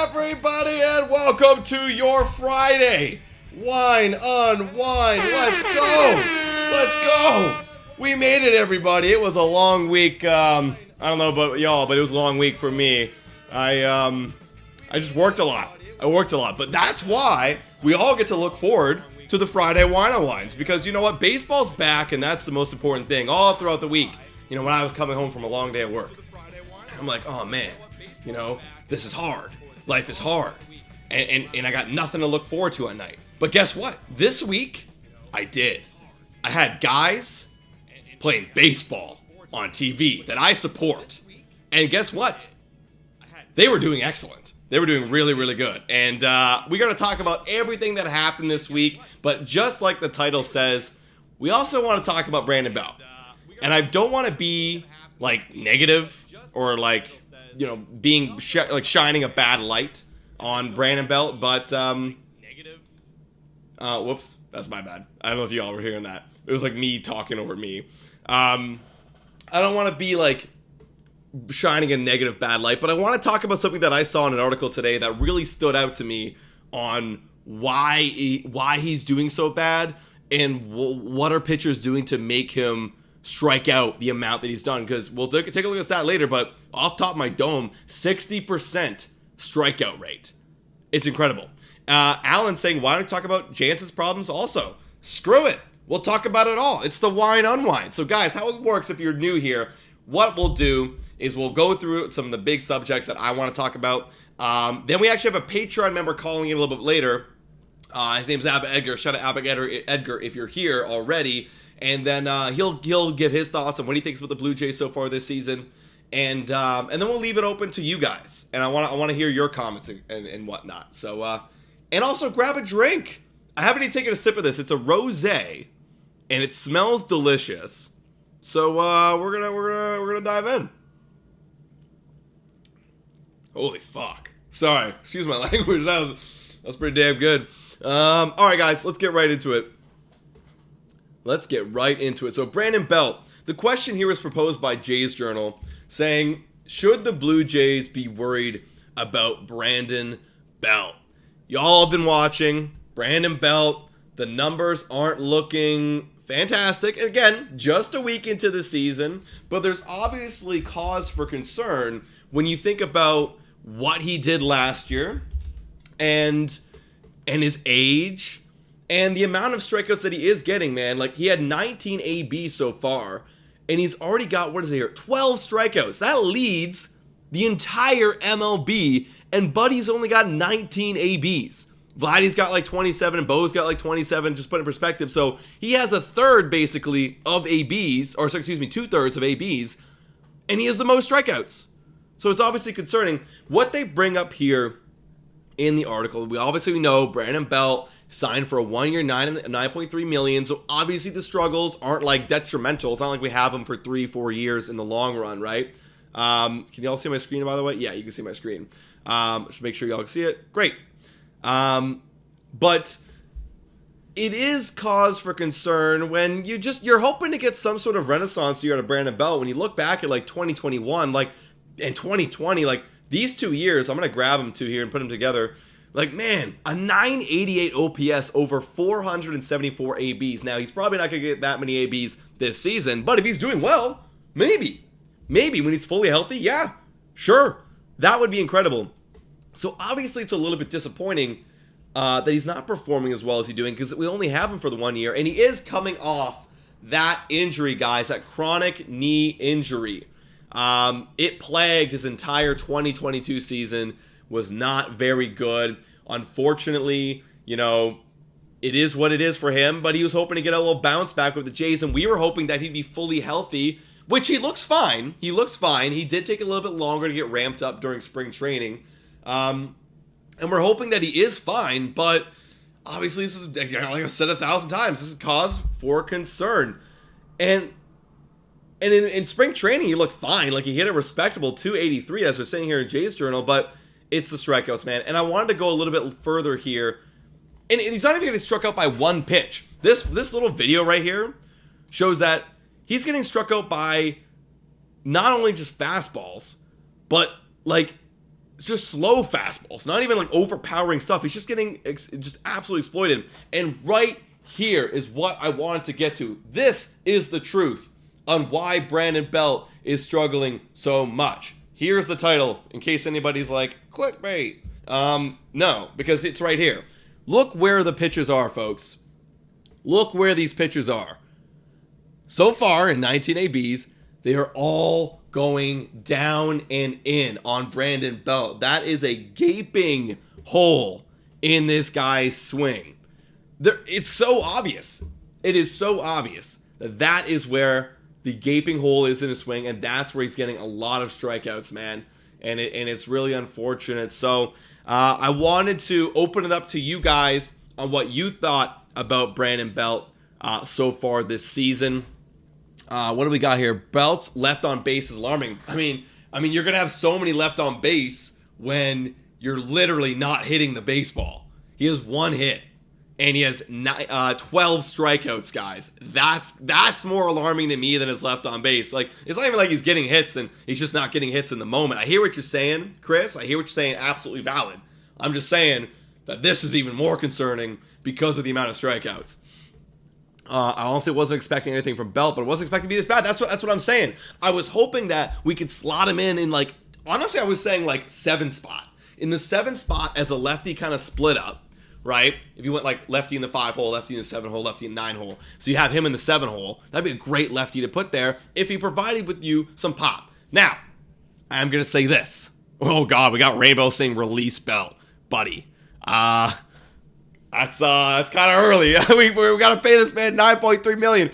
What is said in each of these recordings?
everybody, and welcome to your Friday Wine on Wine. Let's go! Let's go! We made it, everybody. It was a long week. I don't know about y'all, but it was a long week for me. I just worked a lot. But that's why we all get to look forward to the Friday Wine on Wines, because you know what? Baseball's back, and that's the most important thing all throughout the week. You know, when I was coming home from a long day at work, I'm like, oh man, you know, this is hard. Life is hard. And I got nothing to look forward to at night. But guess what? This week, I did. I had guys playing baseball on TV that I support. And guess what? They were doing excellent. They were doing really, really good. And we're going to talk about everything that happened this week. But just like the title says, we also want to talk about Brandon Belt. And I don't want to be like negative or like, you know, being shining a bad light on Brandon Belt, but whoops, that's my bad. I don't know if y'all were hearing that. It was like me talking over me. I don't want to be like shining a negative bad light, but I want to talk about something that I saw in an article today that really stood out to me on why he's doing so bad and what are pitchers doing to make him strike out the amount that he's done, because we'll take a look at that later, but off top of my dome, 60% strikeout rate. It's incredible. Alan's saying, why don't we talk about Jansen's problems also? Screw it. We'll talk about it all. It's the Wine on Wine. So guys, how it works if you're new here, what we'll do is we'll go through some of the big subjects that I want to talk about. Then we actually have a Patron member calling in a little bit later. His name's Abba Edgar. Shout out Abba Edgar if you're here already. And then he'll give his thoughts on what he thinks about the Blue Jays so far this season, and then we'll leave it open to you guys. And I want to hear your comments and whatnot. So and also grab a drink. I haven't even taken a sip of this. It's a rosé, and it smells delicious. So we're gonna dive in. Holy fuck! Sorry, excuse my language. That was pretty damn good. All right, guys, let's get right into it. So Brandon Belt, the question here was proposed by Jays Journal, saying, should the Blue Jays be worried about Brandon Belt? Y'all have been watching Brandon Belt. The numbers aren't looking fantastic. Again, just a week into the season, but there's obviously cause for concern when you think about what he did last year and his age. And the amount of strikeouts that he is getting, man, like he had 19 ABs so far, and he's already got, 12 strikeouts. That leads the entire MLB, and Buddy's only got 19 ABs. Vladdy's got like 27, and Bo's got like 27, just put in perspective. So he has a third, basically, of ABs, or excuse me, 2/3 of ABs, and he has the most strikeouts. So it's obviously concerning. What they bring up here in the article, we obviously know Brandon Belt signed for a 1 year, $9.3 million. So obviously the struggles aren't like detrimental. It's not like we have them for 3-4 years in the long run, right? Can y'all see my screen, by the way? Yeah, you can see my screen. Just make sure y'all can see it. Great. But it is cause for concern when you're hoping to get some sort of renaissance here out of Brandon Belt. When you look back at like 2021, like and 2020, like these 2 years, I'm gonna grab them two here and put them together. Like, man, a 988 OPS over 474 ABs. Now, he's probably not going to get that many ABs this season, but if he's doing well, maybe when he's fully healthy, yeah, sure, that would be incredible. So, obviously, it's a little bit disappointing that he's not performing as well as he's doing, because we only have him for the 1 year, and he is coming off that injury, guys, that chronic knee injury. It plagued his entire 2022 season. Was not very good. Unfortunately, you know, it is what it is for him, but he was hoping to get a little bounce back with the Jays, and we were hoping that he'd be fully healthy, which he looks fine. He looks fine. He did take a little bit longer to get ramped up during spring training. And we're hoping that he is fine, but obviously this is, like I've said 1,000 times, this is cause for concern. And in spring training, he looked fine. Like, he hit a respectable 283, as we're saying here in Jays Journal, but it's the strikeouts, man. And I wanted to go a little bit further here. And he's not even getting struck out by one pitch. This little video right here shows that he's getting struck out by not only just fastballs, but like just slow fastballs, not even like overpowering stuff. He's just getting just absolutely exploited. And right here is what I wanted to get to. This is the truth on why Brandon Belt is struggling so much. Here's the title, in case anybody's like, clickbait. No, because it's right here. Look where the pitches are, folks. Look where these pitches are. So far in 19 ABs, they are all going down and in on Brandon Belt. That is a gaping hole in this guy's swing. It's so obvious. It is so obvious that that is where the gaping hole is in his swing, and that's where he's getting a lot of strikeouts, man. And it's really unfortunate. So I wanted to open it up to you guys on what you thought about Brandon Belt so far this season. What do we got here? Belt's left on base is alarming. I mean, you're gonna have so many left on base when you're literally not hitting the baseball. He has 1 hit, and he has 12 strikeouts, guys. That's more alarming to me than his left on base. Like, it's not even like he's getting hits and he's just not getting hits in the moment. I hear what you're saying, Chris. I hear what you're saying. Absolutely valid. I'm just saying that this is even more concerning because of the amount of strikeouts. I honestly wasn't expecting anything from Belt, but I wasn't expecting to be this bad. That's what I'm saying. I was hoping that we could slot him in like, honestly, I was saying like 7 spot. In the 7 spot as a lefty kind of split up, right? If you went like lefty in the 5 hole, lefty in the 7 hole, lefty in the 9 hole. So you have him in the 7 hole. That'd be a great lefty to put there if he provided with you some pop. Now, I'm going to say this. Oh God, we got Rainbow saying release Belt, buddy. That's kind of early. we got to pay this man $9.3 million.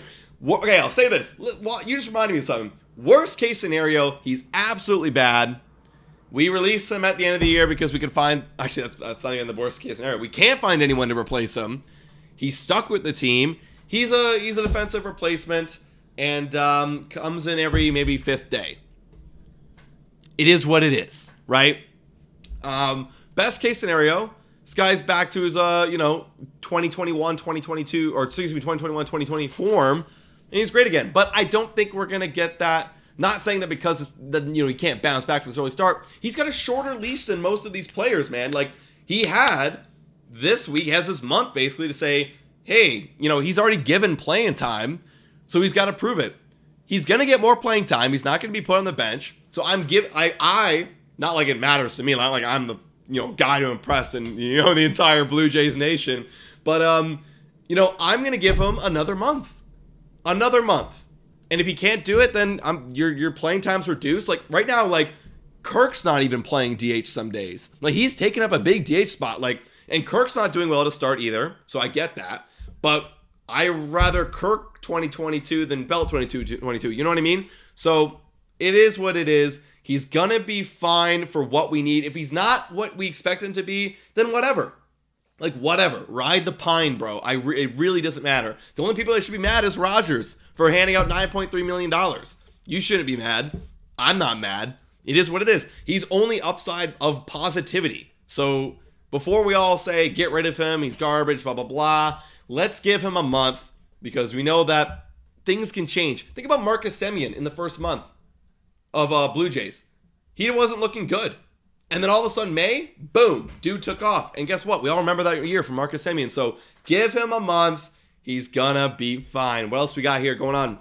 Okay, I'll say this. You just reminded me of something. Worst case scenario, he's absolutely bad. We release him at the end of the year because we can find... Actually, that's not even the worst case scenario. We can't find anyone to replace him. He's stuck with the team. He's a defensive replacement and comes in every maybe 5th day. It is what it is, right? Best case scenario... This guy's back to his, 2021, 2022, or excuse me, 2021, 2020 form, and he's great again. But I don't think we're going to get that. Not saying that because, he can't bounce back from this early start. He's got a shorter leash than most of these players, man. Like, he had this week, he has this month basically to say, hey, he's already given playing time, so he's got to prove it. He's going to get more playing time. He's not going to be put on the bench. So I not like it matters to me, not like I'm the guy to impress and the entire Blue Jays nation, but I'm gonna give him another month, and if he can't do it, then your playing time's reduced. Like right now, like Kirk's not even playing DH some days. Like he's taking up a big DH spot. Like, and Kirk's not doing well to start either, so I get that. But I rather Kirk 2022 than Belt 2022. You know what I mean? So it is what it is. He's going to be fine for what we need. If he's not what we expect him to be, then whatever. Like, whatever. Ride the pine, bro. It really doesn't matter. The only people that should be mad is Rogers for handing out $9.3 million. You shouldn't be mad. I'm not mad. It is what it is. He's only upside of positivity. So before we all say, get rid of him, he's garbage, blah, blah, blah, let's give him a month because we know that things can change. Think about Marcus Semien in the first month of Blue Jays. He wasn't looking good. And then all of a sudden, May, boom, dude took off. And guess what? We all remember that year from Marcus Semien. So give him a month. He's gonna be fine. What else we got here going on?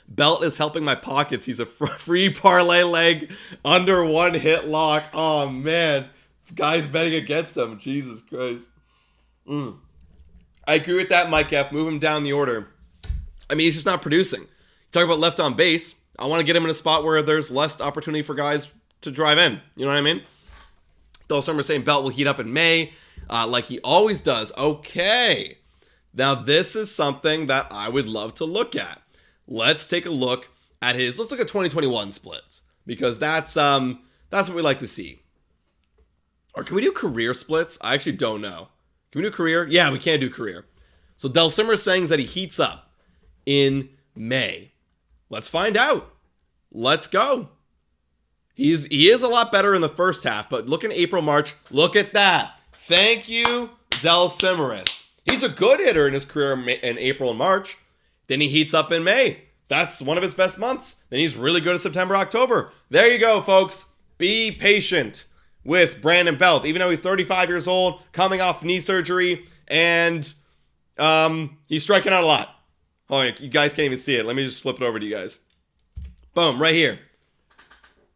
Belt is helping my pockets. He's a free parlay leg under 1 hit lock. Oh, man. Guys betting against him. Jesus Christ. I agree with that, Mike F. Move him down the order. I mean, he's just not producing. Talk about left on base. I want to get him in a spot where there's less opportunity for guys to drive in. You know what I mean? Though some are saying Belt will heat up in May, like he always does. Okay. Now, this is something that I would love to look at. Let's take a look at let's look at 2021 splits, because that's what we like to see. Or can we do career splits? I actually don't know. Can we do career? Yeah, we can do career. So Del Simmer is saying that he heats up in May. Let's find out. Let's go. He is a lot better in the first half, but look in April, March. Look at that. Thank you, Del Simmeris. He's a good hitter in his career in April and March. Then he heats up in May. That's one of his best months. Then he's really good in September, October. There you go, folks. Be patient. with Brandon Belt, even though he's 35 years old, coming off knee surgery, and he's striking out a lot. Oh, you guys can't even see it. Let me just flip it over to you guys. Boom, right here.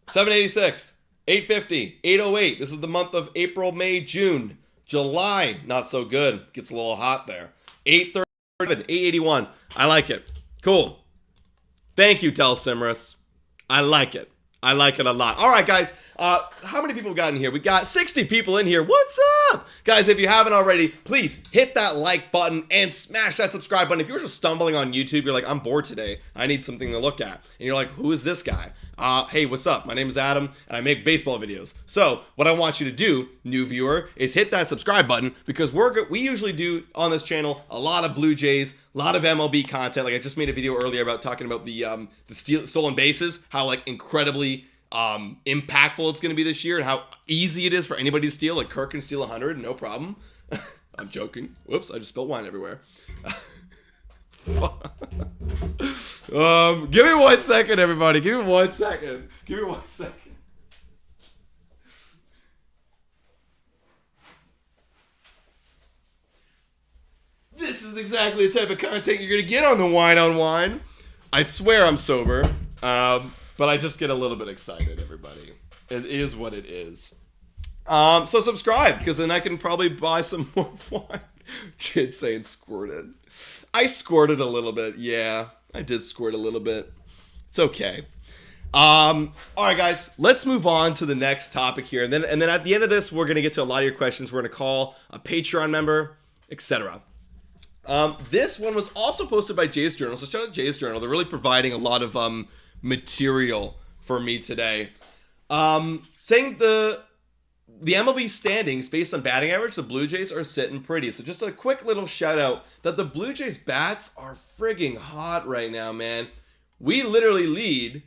786, 850, 808. This is the month of April, May, June. July, not so good. Gets a little hot there. 837, 881. I like it. Cool. Thank you, Tel Simris. I like it. I like it a lot. All right, guys. How many people got in here? We got 60 people in here. What's up? Guys, if you haven't already, please hit that like button and smash that subscribe button. If you're just stumbling on YouTube, you're like, I'm bored today. I need something to look at. And you're like, who is this guy? Hey, what's up? My name is Adam, and I make baseball videos. So what I want you to do, new viewer, is hit that subscribe button, because we usually do on this channel a lot of Blue Jays, a lot of MLB content. Like I just made a video earlier about talking about the stolen bases, how like incredibly impactful it's going to be this year, and how easy it is for anybody to steal. Like Kirk can steal 100, no problem. I'm joking. Whoops, I just spilled wine everywhere. Give me 1 second, everybody. Give me 1 second. Give me 1 second. This is exactly the type of content you're going to get on the Wine on Wine. I swear I'm sober, but I just get a little bit excited, everybody. It is what it is. So subscribe, because then I can probably buy some more wine. Kid saying squirted. I squirted a little bit. Yeah, I did squirt a little bit. It's okay. All right, guys, let's move on to the next topic here. And then at the end of this, we're going to get to a lot of your questions. We're going to call a Patreon member, etc. This one was also posted by Jay's Journal. So shout out Jay's Journal. They're really providing a lot of material for me today. Saying the MLB standings based on batting average, the Blue Jays are sitting pretty. So just a quick little shout out that the Blue Jays bats are frigging hot right now, man. We literally lead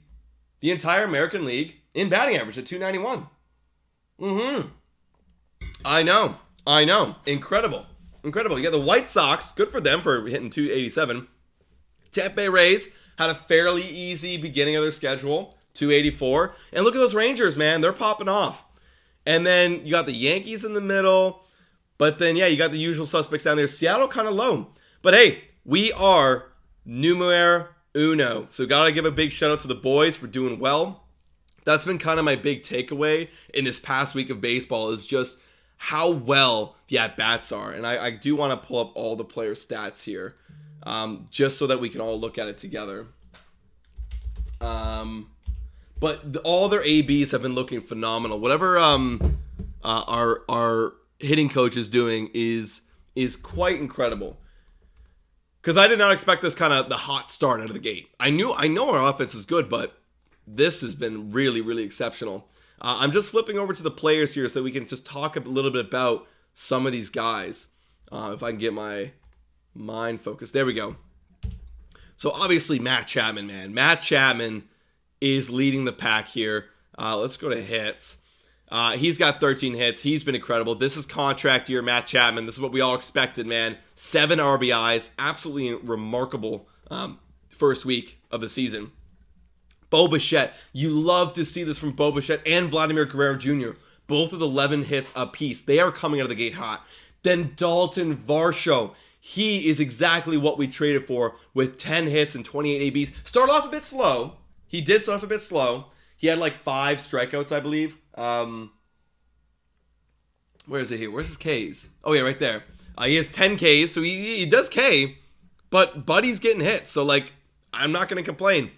the entire American League in batting average at 291. I know. Incredible. You got the White Sox. Good for them for hitting 287. Tampa Bay Rays had a fairly easy beginning of their schedule, 284. And look at those Rangers, man. They're popping off. And then you got the Yankees in the middle. But then, yeah, you got the usual suspects down there. Seattle kind of low. But hey, we are numero uno. So got to give a big shout out to the boys for doing well. That's been kind of my big takeaway in this past week of baseball, is just how well the at-bats are. And I do want to pull up all the player stats here, just so that we can all look at it together. But all their ABs have been looking phenomenal. Whatever our hitting coach is doing is quite incredible. Because I did not expect this kind of the hot start out of the gate. I know our offense is good, but this has been really, really exceptional. I'm just flipping over to the players here so that we can just talk a little bit about some of these guys. If I can get my mind focused. There we go. So obviously Matt Chapman, man. Matt Chapman is leading the pack here. Let's go to hits. He's got 13 hits. He's been incredible. This is contract year, Matt Chapman. This is what we all expected, man. 7 RBIs. Absolutely remarkable first week of the season. Bo Bichette. You love to see this from Bo Bichette and Vladimir Guerrero Jr. Both with 11 hits apiece. They are coming out of the gate hot. Then Dalton Varsho. He is exactly what we traded for with 10 hits and 28 ABs. Started off a bit slow. He did start off a bit slow. He had like 5 strikeouts, I believe. Where is it here? Where's his Ks? Oh, yeah, right there. He has 10 Ks, so he does K, but Buddy's getting hits. So, like, I'm not going to complain.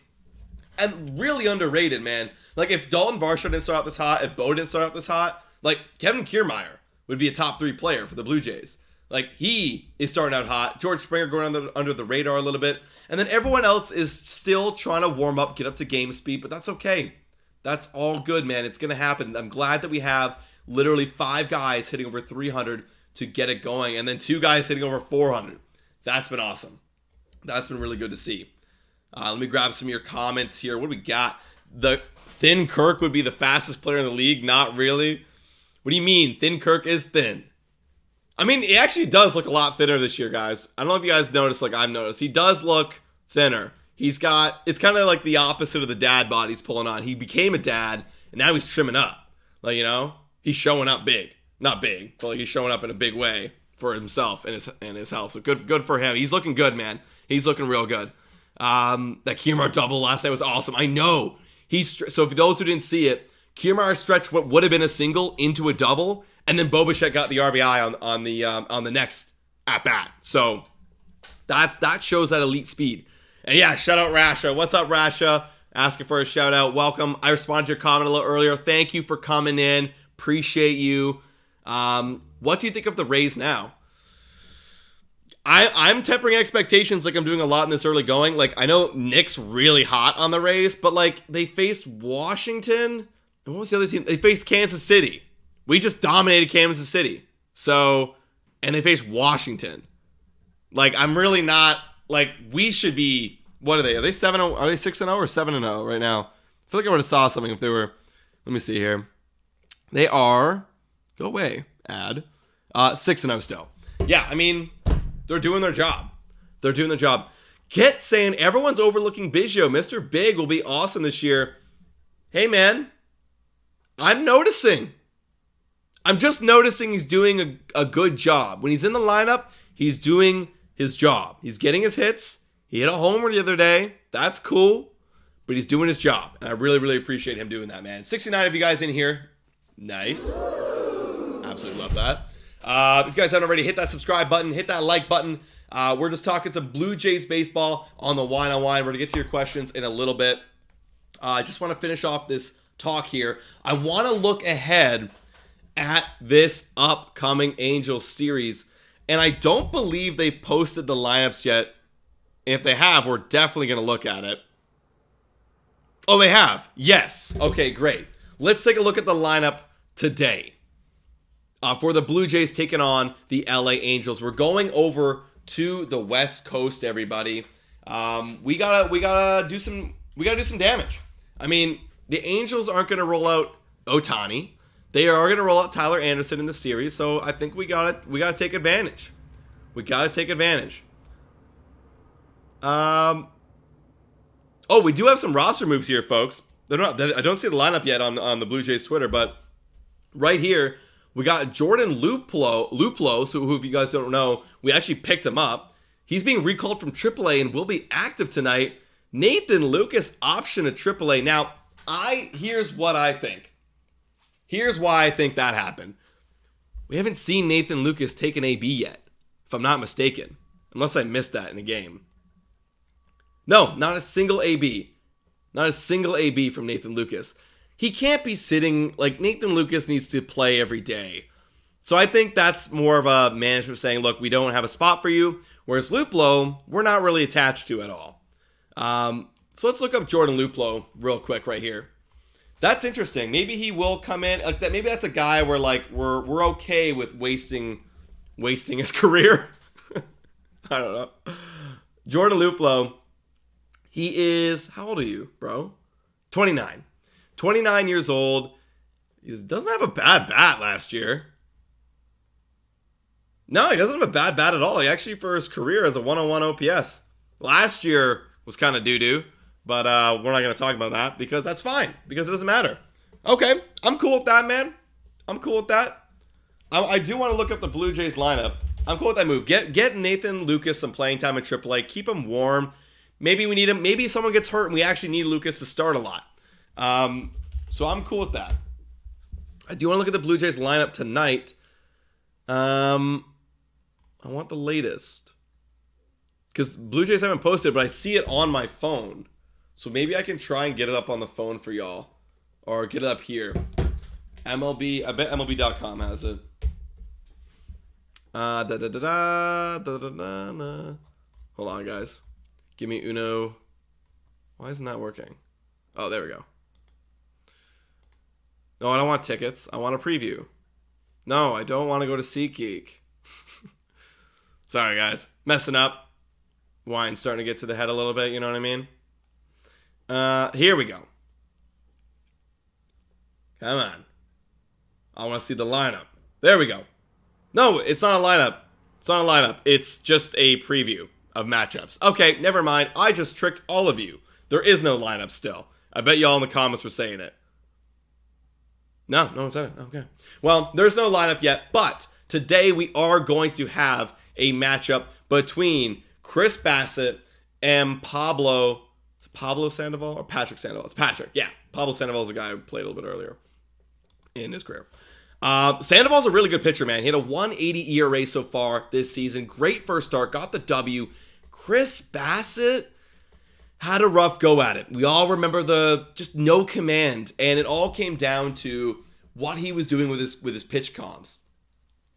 And really underrated, man. Like, if Dalton Varsho didn't start out this hot, if Bo didn't start out this hot, like, Kevin Kiermaier would be a top 3 player for the Blue Jays. Like, he is starting out hot. George Springer going under the radar a little bit. And then everyone else is still trying to warm up, get up to game speed, but that's okay. That's all good, man. It's going to happen. I'm glad that we have literally 5 guys hitting over 300 to get it going, and then 2 guys hitting over 400. That's been awesome. That's been really good to see. Let me grab some of your comments here. What do we got? The Thin Kirk would be the fastest player in the league. Not really. What do you mean? Thin Kirk is thin. I mean, he actually does look a lot thinner this year, guys. I don't know if you guys noticed like I've noticed. He does look thinner. It's kind of like the opposite of the dad bod he's pulling on. He became a dad, and now he's trimming up. Like, you know? he's showing up big. Not big, but like he's showing up in a big way for himself and his health. So good for him. He's looking good, man. He's looking real good. That Kiermaier double last night was awesome. I know. So for those who didn't see it, Kiermaier stretched what would have been a single into a double, and then Bo Bichette got the RBI on the next at bat. So that shows that elite speed. And yeah, shout out Rasha. What's up, Rasha? Asking for a shout out. Welcome. I responded to your comment a little earlier. Thank you for coming in. Appreciate you. What do you think of the Rays now? I'm tempering expectations like I'm doing a lot in this early going. Like, I know Nick's really hot on the Rays, but like they faced Washington. And what was the other team? They faced Kansas City. We just dominated Kansas City. So, and they faced Washington. Like, I'm really not, like, we should be, what are they? Are they 7-0? Are they 6-0 or 7-0 right now? I feel like I would have saw something if they were, let me see here. They are, go away, ad, 6-0 still. Yeah, I mean, they're doing their job. They're doing their job. Kit saying everyone's overlooking Biggio. Mr. Big will be awesome this year. Hey, man, I'm noticing. I'm just noticing he's doing a good job. When he's in the lineup, he's doing his job. He's getting his hits. He hit a homer the other day. That's cool. But he's doing his job. And I really, really appreciate him doing that, man. 69 of you guys in here. Nice. Absolutely love that. If you guys haven't already, hit that subscribe button. Hit that like button. We're just talking some Blue Jays baseball on the Wine on Wine. We're going to get to your questions in a little bit. I just want to finish off this talk here. I want to look ahead at this upcoming Angels series. And I don't believe they've posted the lineups yet. And if they have, we're definitely going to look at it. Oh, they have. Yes. Okay, great. Let's take a look at the lineup today. For the Blue Jays taking on the LA Angels. We're going over to the West Coast, everybody. We gotta do some damage. I mean, the Angels aren't going to roll out Ohtani. They are going to roll out Tyler Anderson in the series, so I think we gotta take advantage. We gotta take advantage. Oh, we do have some roster moves here, folks. I don't see the lineup yet on the Blue Jays Twitter, but right here we got Jordan Luplow. So who, if you guys don't know, we actually picked him up. He's being recalled from AAA and will be active tonight. Nathan Lucas option to AAA. Now, here's what I think. Here's why I think that happened. We haven't seen Nathan Lucas take an AB yet, if I'm not mistaken. Unless I missed that in a game. No, not a single AB. Not a single AB from Nathan Lucas. He can't be sitting, like Nathan Lucas needs to play every day. So I think that's more of a management saying, look, we don't have a spot for you. Whereas Luplow, we're not really attached to at all. So let's look up Jordan Luplow real quick right here. That's interesting. Maybe he will come in like that. Maybe that's a guy where like we're okay with wasting his career. I don't know. Jordan Luplow. He is, how old are you, bro? 29. 29 years old. He doesn't have a bad bat last year. No, he doesn't have a bad bat at all. He actually, for his career, has a 101 OPS. Last year was kind of doo-doo. But we're not going to talk about that because that's fine. Because it doesn't matter. Okay, I'm cool with that, man. I'm cool with that. I do want to look up the Blue Jays lineup. I'm cool with that move. Get Nathan Lucas some playing time in AAA. Keep him warm. Maybe we need him. Maybe someone gets hurt and we actually need Lucas to start a lot. So I'm cool with that. I do want to look at the Blue Jays lineup tonight. I want the latest. Because Blue Jays haven't posted, but I see it on my phone. So maybe I can try and get it up on the phone for y'all. Or get it up here. MLB, I bet MLB.com has it. Hold on, guys. Give me Uno. Why isn't that working? Oh, there we go. No, I don't want tickets. I want a preview. No, I don't want to go to SeatGeek. Sorry, guys. Messing up. Wine's starting to get to the head a little bit, you know what I mean? Here we go. Come on. I want to see the lineup. There we go. No, it's not a lineup. It's not a lineup. It's just a preview of matchups. Okay, never mind. I just tricked all of you. There is no lineup still. I bet y'all in the comments were saying it. No one said it. Okay. Well, there's no lineup yet, but today we are going to have a matchup between Chris Bassett and Pablo. Is it Pablo Sandoval or Patrick Sandoval? It's Patrick. Yeah. Pablo Sandoval is a guy who played a little bit earlier in his career. Sandoval's a really good pitcher, man. He had a 180 ERA so far this season. Great first start. Got the W. Chris Bassett had a rough go at it. We all remember the just no command, and it all came down to what he was doing with his pitch comms.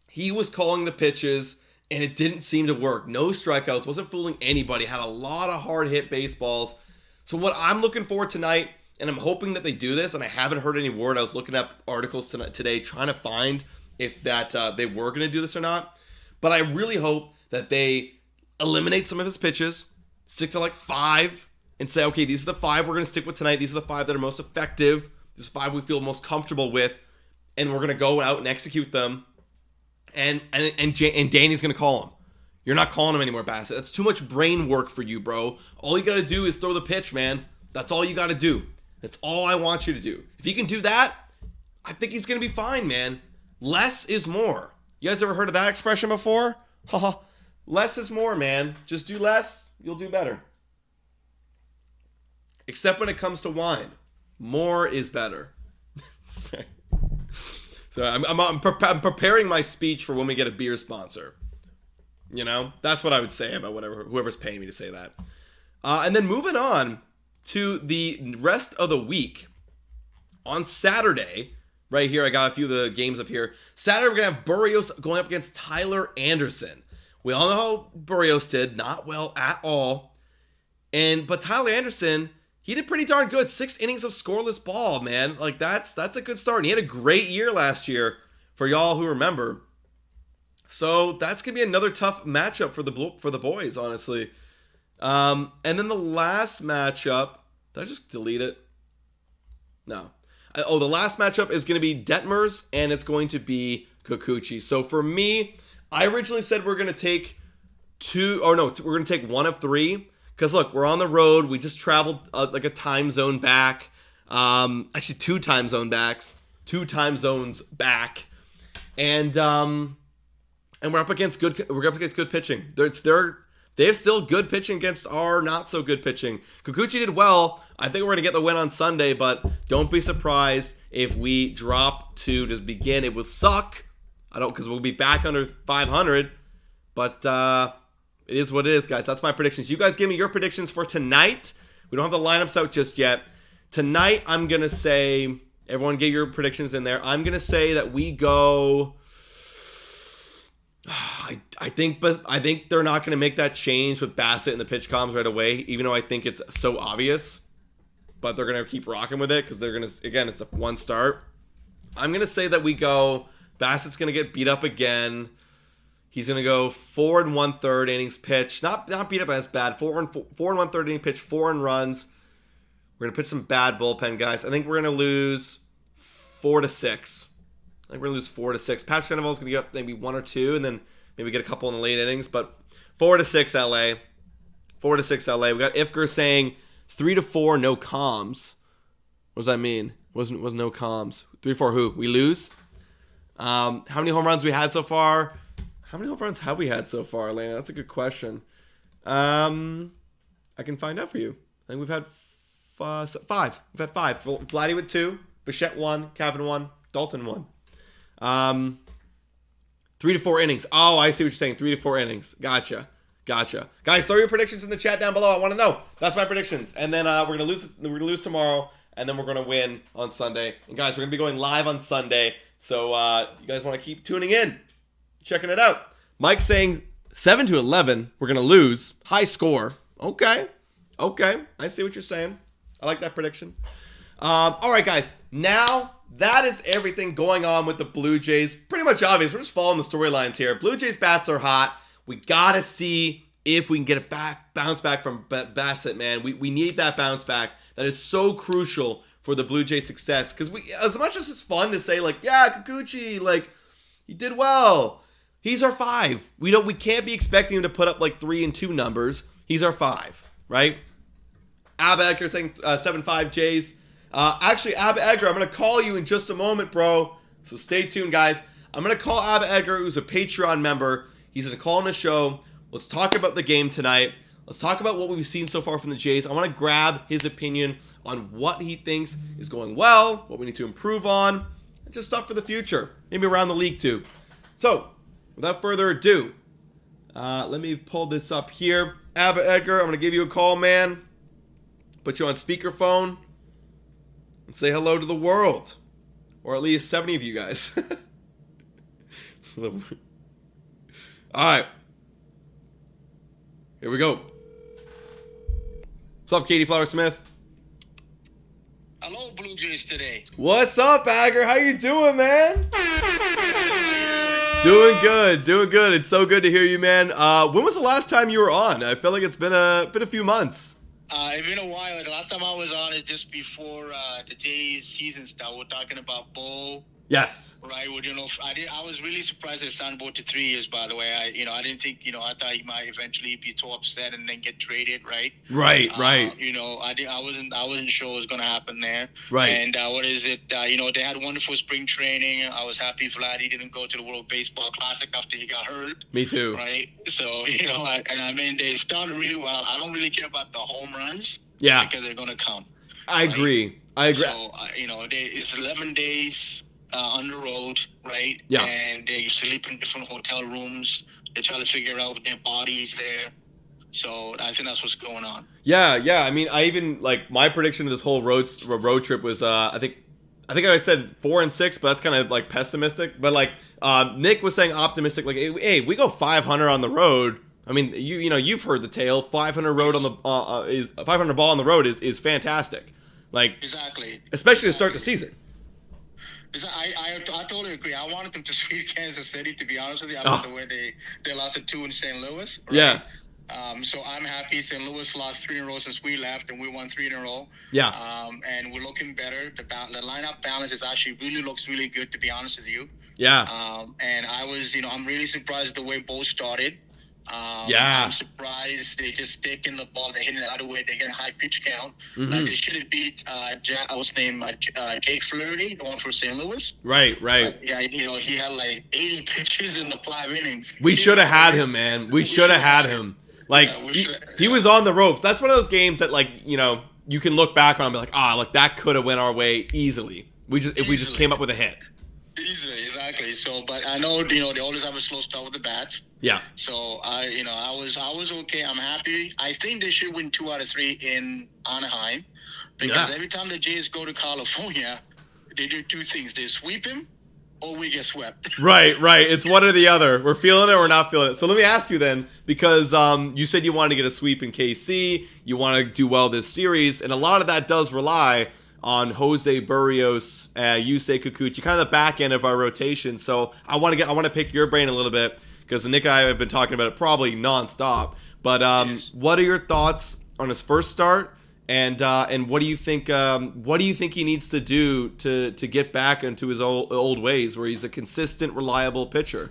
He was calling the pitches, and it didn't seem to work. No strikeouts, wasn't fooling anybody. Had a lot of hard hit baseballs. So what I'm looking for tonight, and I'm hoping that they do this, and I haven't heard any word. I was looking up articles today trying to find if that they were going to do this or not. But I really hope that they eliminate some of his pitches, stick to like 5, and say, okay, these are the 5 we're going to stick with tonight. These are the 5 that are most effective. These are 5 we feel most comfortable with. And we're going to go out and execute them. And Danny's going to call him. You're not calling him anymore, Bassett. That's too much brain work for you, bro. All you got to do is throw the pitch, man. That's all you got to do. That's all I want you to do. If you can do that, I think he's going to be fine, man. Less is more. You guys ever heard of that expression before? Haha. Less is more, man. Just do less, you'll do better. Except when it comes to wine. More is better. So I'm preparing my speech for when we get a beer sponsor. You know? That's what I would say about whoever's paying me to say that. And then moving on to the rest of the week. On Saturday, right here, I got a few of the games up here. Saturday, we're going to have Burrios going up against Tyler Anderson. We all know how Burrios did. Not well at all. But Tyler Anderson, he did pretty darn good. 6 innings of scoreless ball, man. Like, that's a good start. And he had a great year last year, for y'all who remember. So that's going to be another tough matchup for the boys, honestly. And then the last matchup, did I just delete it? No. The last matchup is going to be Detmers, and it's going to be Kikuchi. So for me, I originally said we're going to take we're going to take 1 of 3. Because look, we're on the road. We just traveled like a time zone back. Actually, 2 time zones back. And we're up against good pitching. They have still good pitching against our not so good pitching. Kikuchi did well. I think we're gonna get the win on Sunday, but don't be surprised if we drop to just begin. It will suck. Because we'll be back under 500. But it is what it is, guys. That's my predictions. You guys give me your predictions for tonight. We don't have the lineups out just yet. Tonight, I'm gonna say, everyone get your predictions in there. I'm gonna say that we go. I think they're not going to make that change with Bassett and the pitch comms right away, even though I think it's so obvious. But they're going to keep rocking with it because they're going to, again, it's a 1 start. I'm going to say that we go, Bassett's going to get beat up again. He's going to go 4 1/3 innings pitch. Not beat up as bad. 4 1/3 inning pitch, 4 runs. We're going to pitch some bad bullpen guys. I think we're going to lose 4-6. I think we're going to lose 4-6. Patrick Sandoval is going to get maybe 1 or 2, and then maybe get a couple in the late innings. But 4-6 LA. 4-6 LA. We got Ifker saying 3-4, no comms. What does that mean? Was no comms. 3-4 who? We lose? How many home runs we had so far? How many home runs have we had so far, Elena? That's a good question. I can find out for you. I think we've had 5. We've had 5. Vladdy with 2. Bichette 1. Kevin 1. Dalton 1. 3 to 4 innings. Oh, I see what you're saying. 3 to 4 innings. Gotcha. Guys, throw your predictions in the chat down below. I want to know. That's my predictions. And then we're gonna lose tomorrow, and then we're gonna win on Sunday. And guys, we're gonna be going live on Sunday. So you guys want to keep tuning in, checking it out. Mike's saying 7-11. We're gonna lose. High score. Okay. I see what you're saying. I like that prediction. All right, guys. Now that is everything going on with the Blue Jays. Pretty much obvious. We're just following the storylines here. Blue Jays bats are hot. We gotta see if we can get a bounce back from Bassett, man. We need that bounce back. That is so crucial for the Blue Jays' success. Because as much as it's fun to say, like, yeah, Kikuchi, like, he did well. He's our 5. We can't be expecting him to put up like 3 and 2 numbers. He's our 5, right? Abed here saying 7-5 Jays. Actually, Abba Edgar, I'm going to call you in just a moment, bro. So stay tuned, guys. I'm going to call Abba Edgar, who's a Patreon member. He's going to call on the show. Let's talk about the game tonight. Let's talk about what we've seen so far from the Jays. I want to grab his opinion on what he thinks is going well, what we need to improve on, and just stuff for the future. Maybe around the league, too. So, without further ado, let me pull this up here. Abba Edgar, I'm going to give you a call, man. Put you on speakerphone and say hello to the world. Or at least 70 of you guys. All right. Here we go. What's up, Katie Flower Smith? Hello, Blue Jays today. What's up, Agger? How you doing, man? Doing good. It's so good to hear you, man. When was the last time you were on? I feel like it's been a few months. It's been a while. The last time I was on is just before the Jays season started. We're talking about Bo. Yes. Right. Well, I was really surprised they signed Bo to 3 years. By the way, I didn't think, I thought he might eventually be too upset and then get traded. Right. Right. I wasn't sure what was going to happen there. Right. And what is it? They had wonderful spring training. I was happy Vladdy didn't go to the World Baseball Classic after he got hurt. Me too. Right. So they started really well. I don't really care about the home runs. Yeah. Because they're going to come. I agree. So it's 11 days. On the road, right? Yeah. And they sleep in different hotel rooms. They try to figure out their bodies there. So I think that's what's going on. Yeah. I mean, I even my prediction of this whole road trip was I think I said 4 and 6, but that's kind of pessimistic. But Nick was saying optimistic, hey, we go 500 on the road. I mean, you've heard the tale. 500 road on the is 500 ball on the road is fantastic. Exactly. Especially to start the season. I totally agree. I wanted them to sweep Kansas City, to be honest with you. I love the way they lost at 2 in St. Louis. Right? Yeah. So I'm happy. St. Louis lost 3 in a row since we left, and we won 3 in a row. Yeah. And we're looking better. The lineup balance is actually looks really good, to be honest with you. Yeah. And I'm really surprised the way Bo started. I'm surprised they just taking the ball, they hitting it out of the way, they get a high pitch count. Mm-hmm. They should have beat Jake Fleury, the one for St. Louis. Right. He had 80 pitches in the 5 innings. We should have had him, man. We should have had him. He was on the ropes. That's one of those games that you can look back on and be that could have went our way easily. If we just came up with a hit. Easily, exactly. So, but I know, they always have a slow start with the bats. Yeah. So, I was okay. I'm happy. I think they should win 2 out of 3 in Anaheim because every time the Jays go to California, they do 2 things. They sweep him or we get swept. Right. It's one or the other. We're feeling it or we're not feeling it. So let me ask you then, because you said you wanted to get a sweep in KC, you want to do well this series, and a lot of that does rely on Jose Barrios, Yusei Kikuchi, kind of the back end of our rotation. So I want to pick your brain a little bit because Nick and I have been talking about it probably nonstop. But yes. What are your thoughts on his first start, and what do you think? What do you think he needs to do to get back into his old ways, where he's a consistent, reliable pitcher?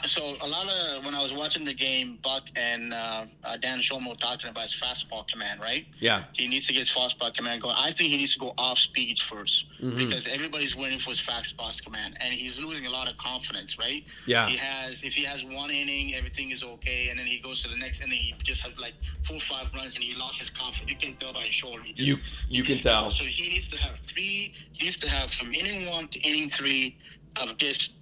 So a lot of when I was watching the game, Buck and Dan Shulman were talking about his fastball command, right? Yeah. He needs to get his fastball command going. I think he needs to go off speed first because everybody's waiting for his fastball command, and he's losing a lot of confidence, right? Yeah. If he has 1 inning, everything is okay, and then he goes to the next inning, he just has 4 or 5 runs, and he lost his confidence. You can tell by his shoulder. You can tell. So he needs to have 3. He needs to have from inning 1 to inning 3 of just.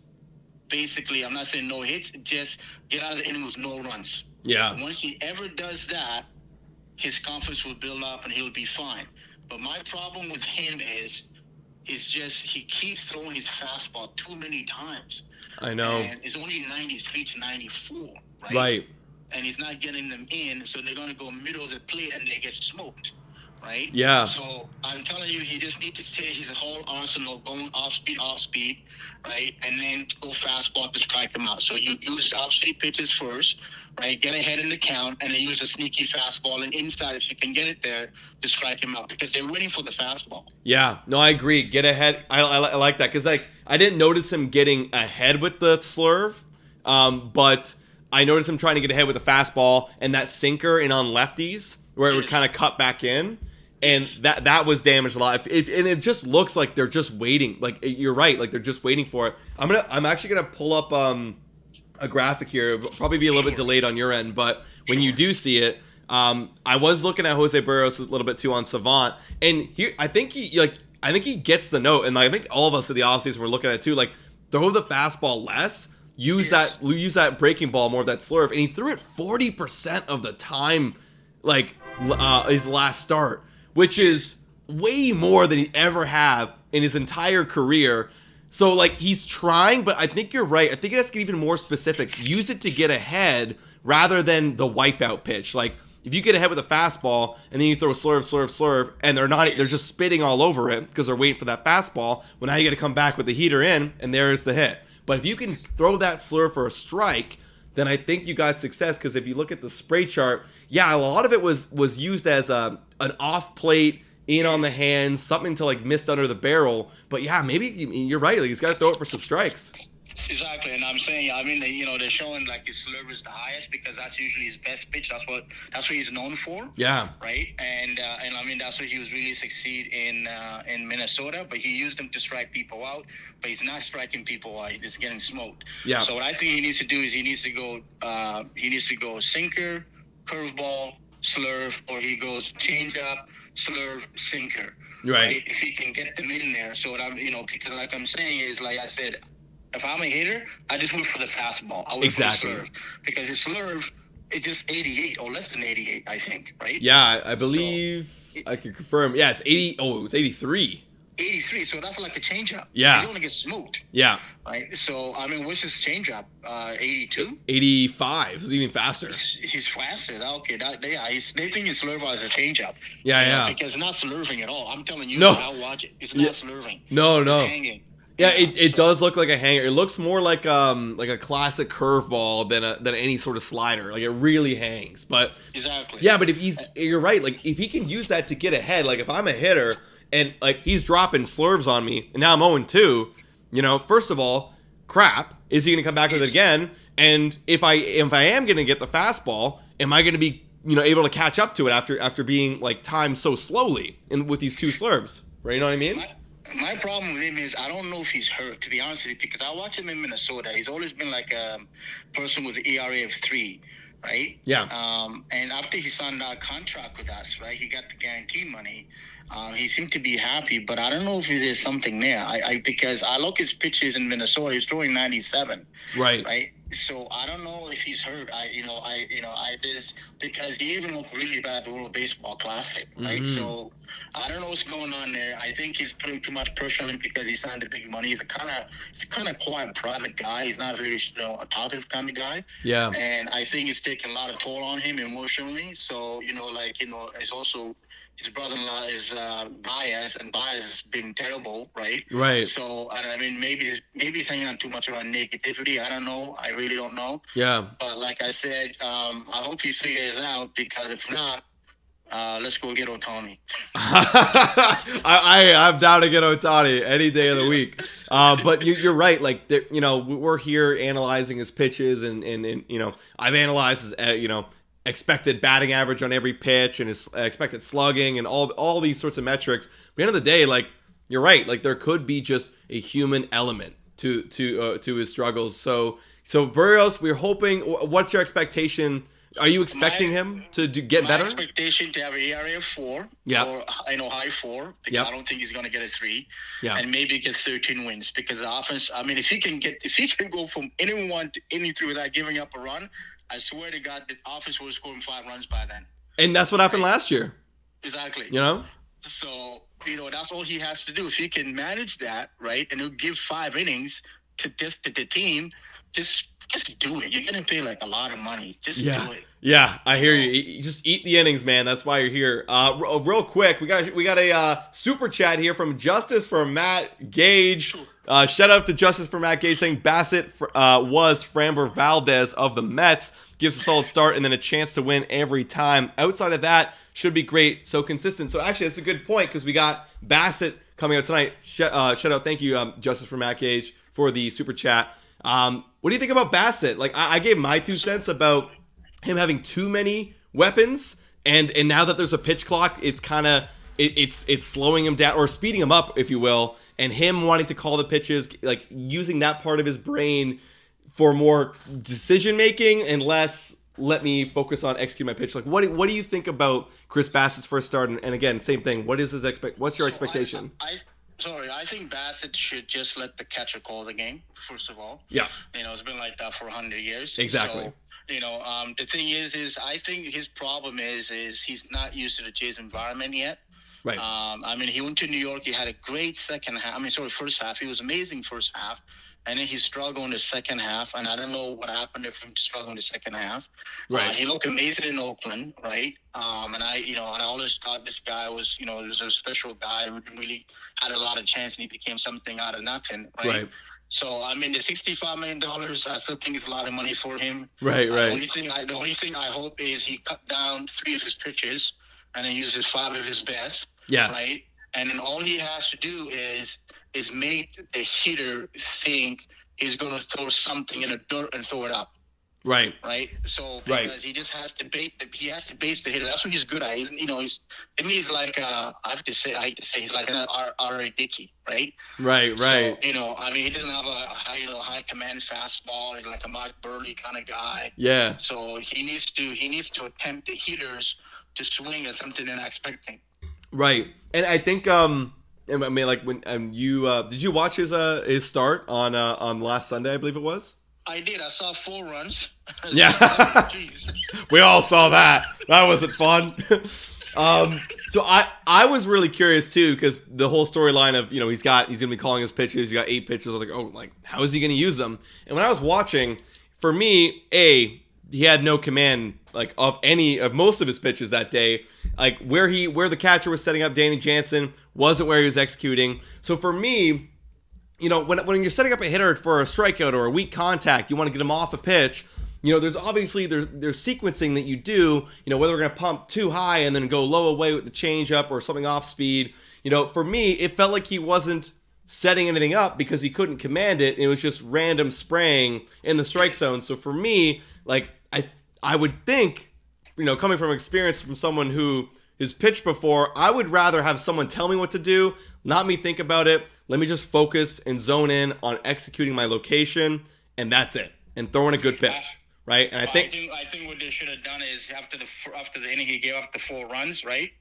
Basically, I'm not saying no hits, just get out of the inning with no runs. Yeah. Once he ever does that, his confidence will build up and he'll be fine. But my problem with him is just he keeps throwing his fastball too many times. I know. And it's only 93 to 94, right? Right. And he's not getting them in, so they're going to go middle of the plate and they get smoked. Right? Yeah. So I'm telling you, he just needs to take his whole arsenal going off speed, right? And then go fastball to strike him out. So you use off speed pitches first, right? Get ahead in the count, and then use a sneaky fastball and inside if you can get it there to strike him out because they're waiting for the fastball. Yeah. No, I agree. Get ahead. I like that because I didn't notice him getting ahead with the slurve, but I noticed him trying to get ahead with the fastball and that sinker in on lefties where it would kind of cut back in. and that was damaged a lot. And it just looks like they're just waiting. Like you're right, like they're just waiting for it. I'm actually gonna pull up a graphic here. It'll probably be a little bit delayed on your end, but when you do see it, I was looking at Jose Barrios a little bit too on Savant, and here I think he gets the note, and I think all of us in the offseason were looking at it too. Like throw the fastball less, use that breaking ball more, of that slurve, and he threw it 40% of the time, like his last start, which is way more than he ever have in his entire career. So like he's trying, but I think you're right. I think it has to get even more specific. Use it to get ahead rather than the wipeout pitch. Like if you get ahead with a fastball and then you throw a slurve, and they're just spitting all over it because they're waiting for that fastball. Well, now you got to come back with the heater in, and there's the hit. But if you can throw that slurve for a strike, then I think you got success. Because if you look at the spray chart, yeah, a lot of it was used as an off plate, in on the hands, something to like mist under the barrel. But yeah, maybe you're right. Like he's got to throw it for some strikes. Exactly, and I'm saying, I mean, they're showing like his slurve is the highest because that's usually his best pitch. That's what he's known for. Yeah. Right, and I mean that's what he was really succeed in Minnesota. But he used them to strike people out, but he's not striking people out. He's getting smoked. Yeah. So what I think he needs to do is he needs to go sinker, curveball, slurve, or he goes changeup, slurve, sinker. Right. If he can get them in there. So what because like I'm saying is, like I said, if I'm a hitter, I just went for the fastball. I went for the slurve. Because his slurve is just 88 or less than 88, I think, right? Yeah, I believe I can confirm. Yeah, it's 80. Oh, it was 83. 83, so that's like a changeup. Yeah. You don't want to get smoked. Yeah. Right? So, I mean, what's his changeup? 82? 85. It's even faster. He's faster. Okay. They think his slurve is a changeup. Yeah. Because it's not slurving at all. I'm telling you, no. I'll watch it. It's not slurving. No. It's hanging. Yeah, it does look like a hanger. It looks more like a classic curveball than any sort of slider. Like it really hangs. But exactly. Yeah, but you're right. Like if he can use that to get ahead, like if I'm a hitter and like he's dropping slurves on me, and now I'm 0-2, first of all, crap. Is he gonna come back with it again? And if I am gonna get the fastball, am I gonna be able to catch up to it after being like timed so slowly with these two slurves? Right? You know what I mean? My problem with him is I don't know if he's hurt, to be honest with you, because I watch him in Minnesota. He's always been like a person with an ERA of 3, right? Yeah. And after he signed that contract with us, right, he got the guarantee money. He seemed to be happy, but I don't know if there's something there. Because I look at his pitches in Minnesota, he's throwing 97. Right. Right. So I don't know if he's hurt. Because he even looked really bad at the World Baseball Classic, right? Mm-hmm. So I don't know what's going on there. I think he's putting too much pressure on him because he signed the big money. He's a kind of quiet, private guy. He's not very a talkative kind of guy. Yeah. And I think it's taking a lot of toll on him emotionally. So it's also. His brother-in-law is Baez, and Baez has been terrible, right? Right. So, I mean, maybe he's hanging on too much around negativity. I don't know. I really don't know. Yeah. But like I said, I hope he figures it out, because if not, let's go get Ohtani. I'm down to get Ohtani any day of the week. But you're right. Like, we're here analyzing his pitches, and I've analyzed his, expected batting average on every pitch and his expected slugging and all these sorts of metrics. But at the end of the day, like, you're right. Like, there could be just a human element to his struggles. So Barrios, we're hoping. What's your expectation? Are you expecting him to get better? My expectation to have an ERA of 4. Yeah. Or high 4, because I don't think he's going to get a 3. Yeah. And maybe get 13 wins, because the offense. I mean, if he can go from any 1 to any 3 without giving up a run, I swear to God, the offense will score 5 runs by then. And that's what happened last year. Exactly. So, that's all he has to do. If he can manage that, right, and he'll give 5 innings to the team, just do it. You're getting paid like a lot of money. Just do it. Yeah, I hear you. You just eat the innings, man. That's why you're here. Real quick, we got a super chat here from Justice from Matt Gage. Shout out to Justice from Matt Gage saying Bassett was Framber Valdez of the Mets. Gives a solid start and then a chance to win every time. Outside of that, should be great. So consistent. So actually, that's a good point, because we got Bassett coming out tonight. Shout out. Thank you, Justice from Matt Gage, for the super chat. What do you think about Bassett? Like, I gave my 2 cents about him having too many weapons, and now that there's a pitch clock, it's kind of it's slowing him down or speeding him up, if you will, and him wanting to call the pitches, like using that part of his brain for more decision making and less let me focus on executing my pitch. Like, what do you think about Chris Bassett's first start? And again, same thing. What's your expectation? I think Bassett should just let the catcher call the game, first of all. Yeah. It's been like that for 100 years. Exactly. So, the thing is I think his problem is he's not used to the Jays environment yet. Right. He went to New York. He had a great first half. He was amazing first half. And then he struggled in the second half, and I don't know what happened if he struggled in the second half. Right. He looked amazing in Oakland, right? And I always thought this guy was, was a special guy who really had a lot of chance, and he became something out of nothing, right? So, the $65 million, I still think is a lot of money for him. Right. The only thing I hope is he cut down 3 of his pitches and then uses 5 of his best. Yeah. Right? And then all he has to do is make the hitter think he's going to throw something in the dirt and throw it up. Right. So because he just has to base the hitter. That's what he's good at. He's like I hate to say he's like an R.A. Dickey, right? Right. So, he doesn't have a high command fastball. He's like a Mike Burley kind of guy. Yeah. So he needs to attempt the hitters to swing at something they're not expecting. Right. And I think like when you did you watch his start on last Sunday, I believe it was? I did. I saw 4 runs. Yeah. We all saw that. That wasn't fun. So I was really curious too, because the whole storyline of, he's gonna be calling his pitches. He got 8 pitches. I was like, how is he gonna use them? And when I was watching, for me, he had no command like of most of his pitches that day. Like where the catcher was setting up Danny Jansen wasn't where he was executing. So for me, when you're setting up a hitter for a strikeout or a weak contact, you want to get him off a pitch. There's obviously there's sequencing that you do. Whether we're gonna pump too high and then go low away with the changeup or something off speed. For me, it felt like he wasn't setting anything up because he couldn't command it. It was just random spraying in the strike zone. So for me, like I would think, coming from experience from someone who has pitched before, I would rather have someone tell me what to do, not me think about it. Let me just focus and zone in on executing my location, and that's it. And throwing a good pitch, right? And I think what they should have done is after the inning he gave up the 4 runs, right?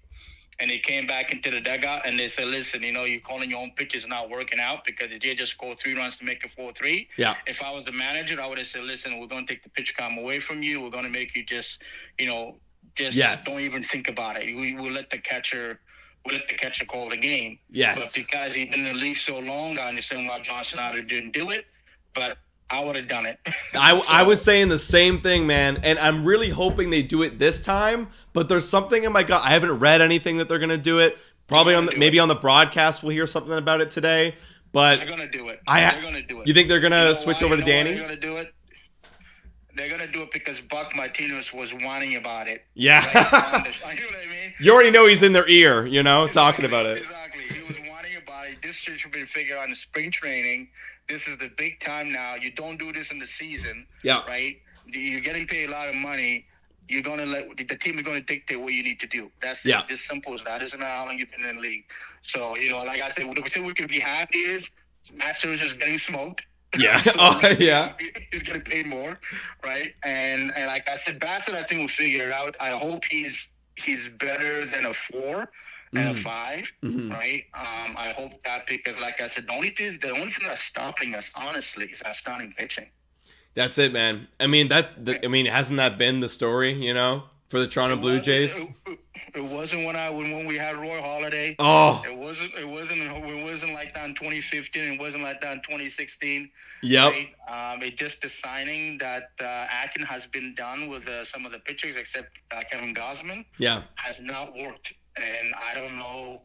And he came back into the dugout and they said, listen, you're calling your own pitches not working out because they did just score 3 runs to make it 4-3. Yeah. If I was the manager, I would have said, listen, we're going to take the pitch count away from you. We're going to make you just don't even think about it. We'll let the catcher call the game. Yes. But because he's been in the league so long, I understand why John Schneider didn't do it. But I would have done it. I was saying the same thing, man. And I'm really hoping they do it this time. But there's something in my gut. I haven't read anything that they're going to do it. Probably on the broadcast we'll hear something about it today. But they're going to do it. They're going to do it. You think they're going to switch over to Danny? They're going to do it. They're going to do it because Buck Martinez was whining about it. Yeah. Right? You know what I mean? You already know he's in their ear, talking about it. Exactly. He was whining about it. This should have been figured out in spring training. This is the big time now. You don't do this in the season. Yeah. Right? You're getting paid a lot of money. You're going to the team is going to dictate what you need to do. That's it. Just simple as that. Isn't how long you've been in the league. So, like I said, what we can be happy is Masters is getting smoked. Yeah. Yeah. He's getting paid more, right? And like I said, Bassett, I think we'll figure it out. I hope he's better than a 4 and a 5, right? I hope that because, like I said, the only thing that's stopping us, honestly, is our starting pitching. That's it, man. Hasn't that been the story, for the Toronto Blue Jays? It wasn't when we had Roy Halladay. Oh. It wasn't like that in 2015. It wasn't like that in 2016. Yep. Right? It just the signing that Akin has been done with some of the pitchers, except Kevin Gausman. Yeah. Has not worked, and I don't know.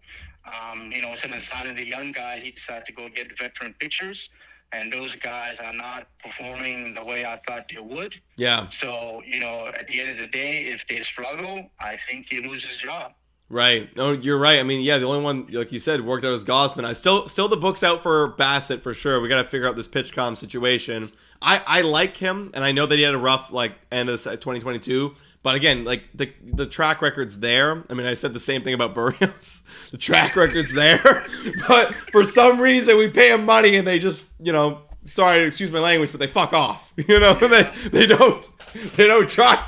Instead of signing the young guys, he decided to go get veteran pitchers. And those guys are not performing the way I thought they would. Yeah. So, at the end of the day, if they struggle, I think he loses his job. Right. No, you're right. The only one, like you said, worked out was Gausman. I still the book's out for Bassett for sure. We got to figure out this pitch comm situation. I like him, and I know that he had a rough end of 2022. But again, like the track record's there. I mean, I said the same thing about Barrios. The track record's there, but for some reason we pay them money and they just, sorry, excuse my language, but they fuck off. They don't try.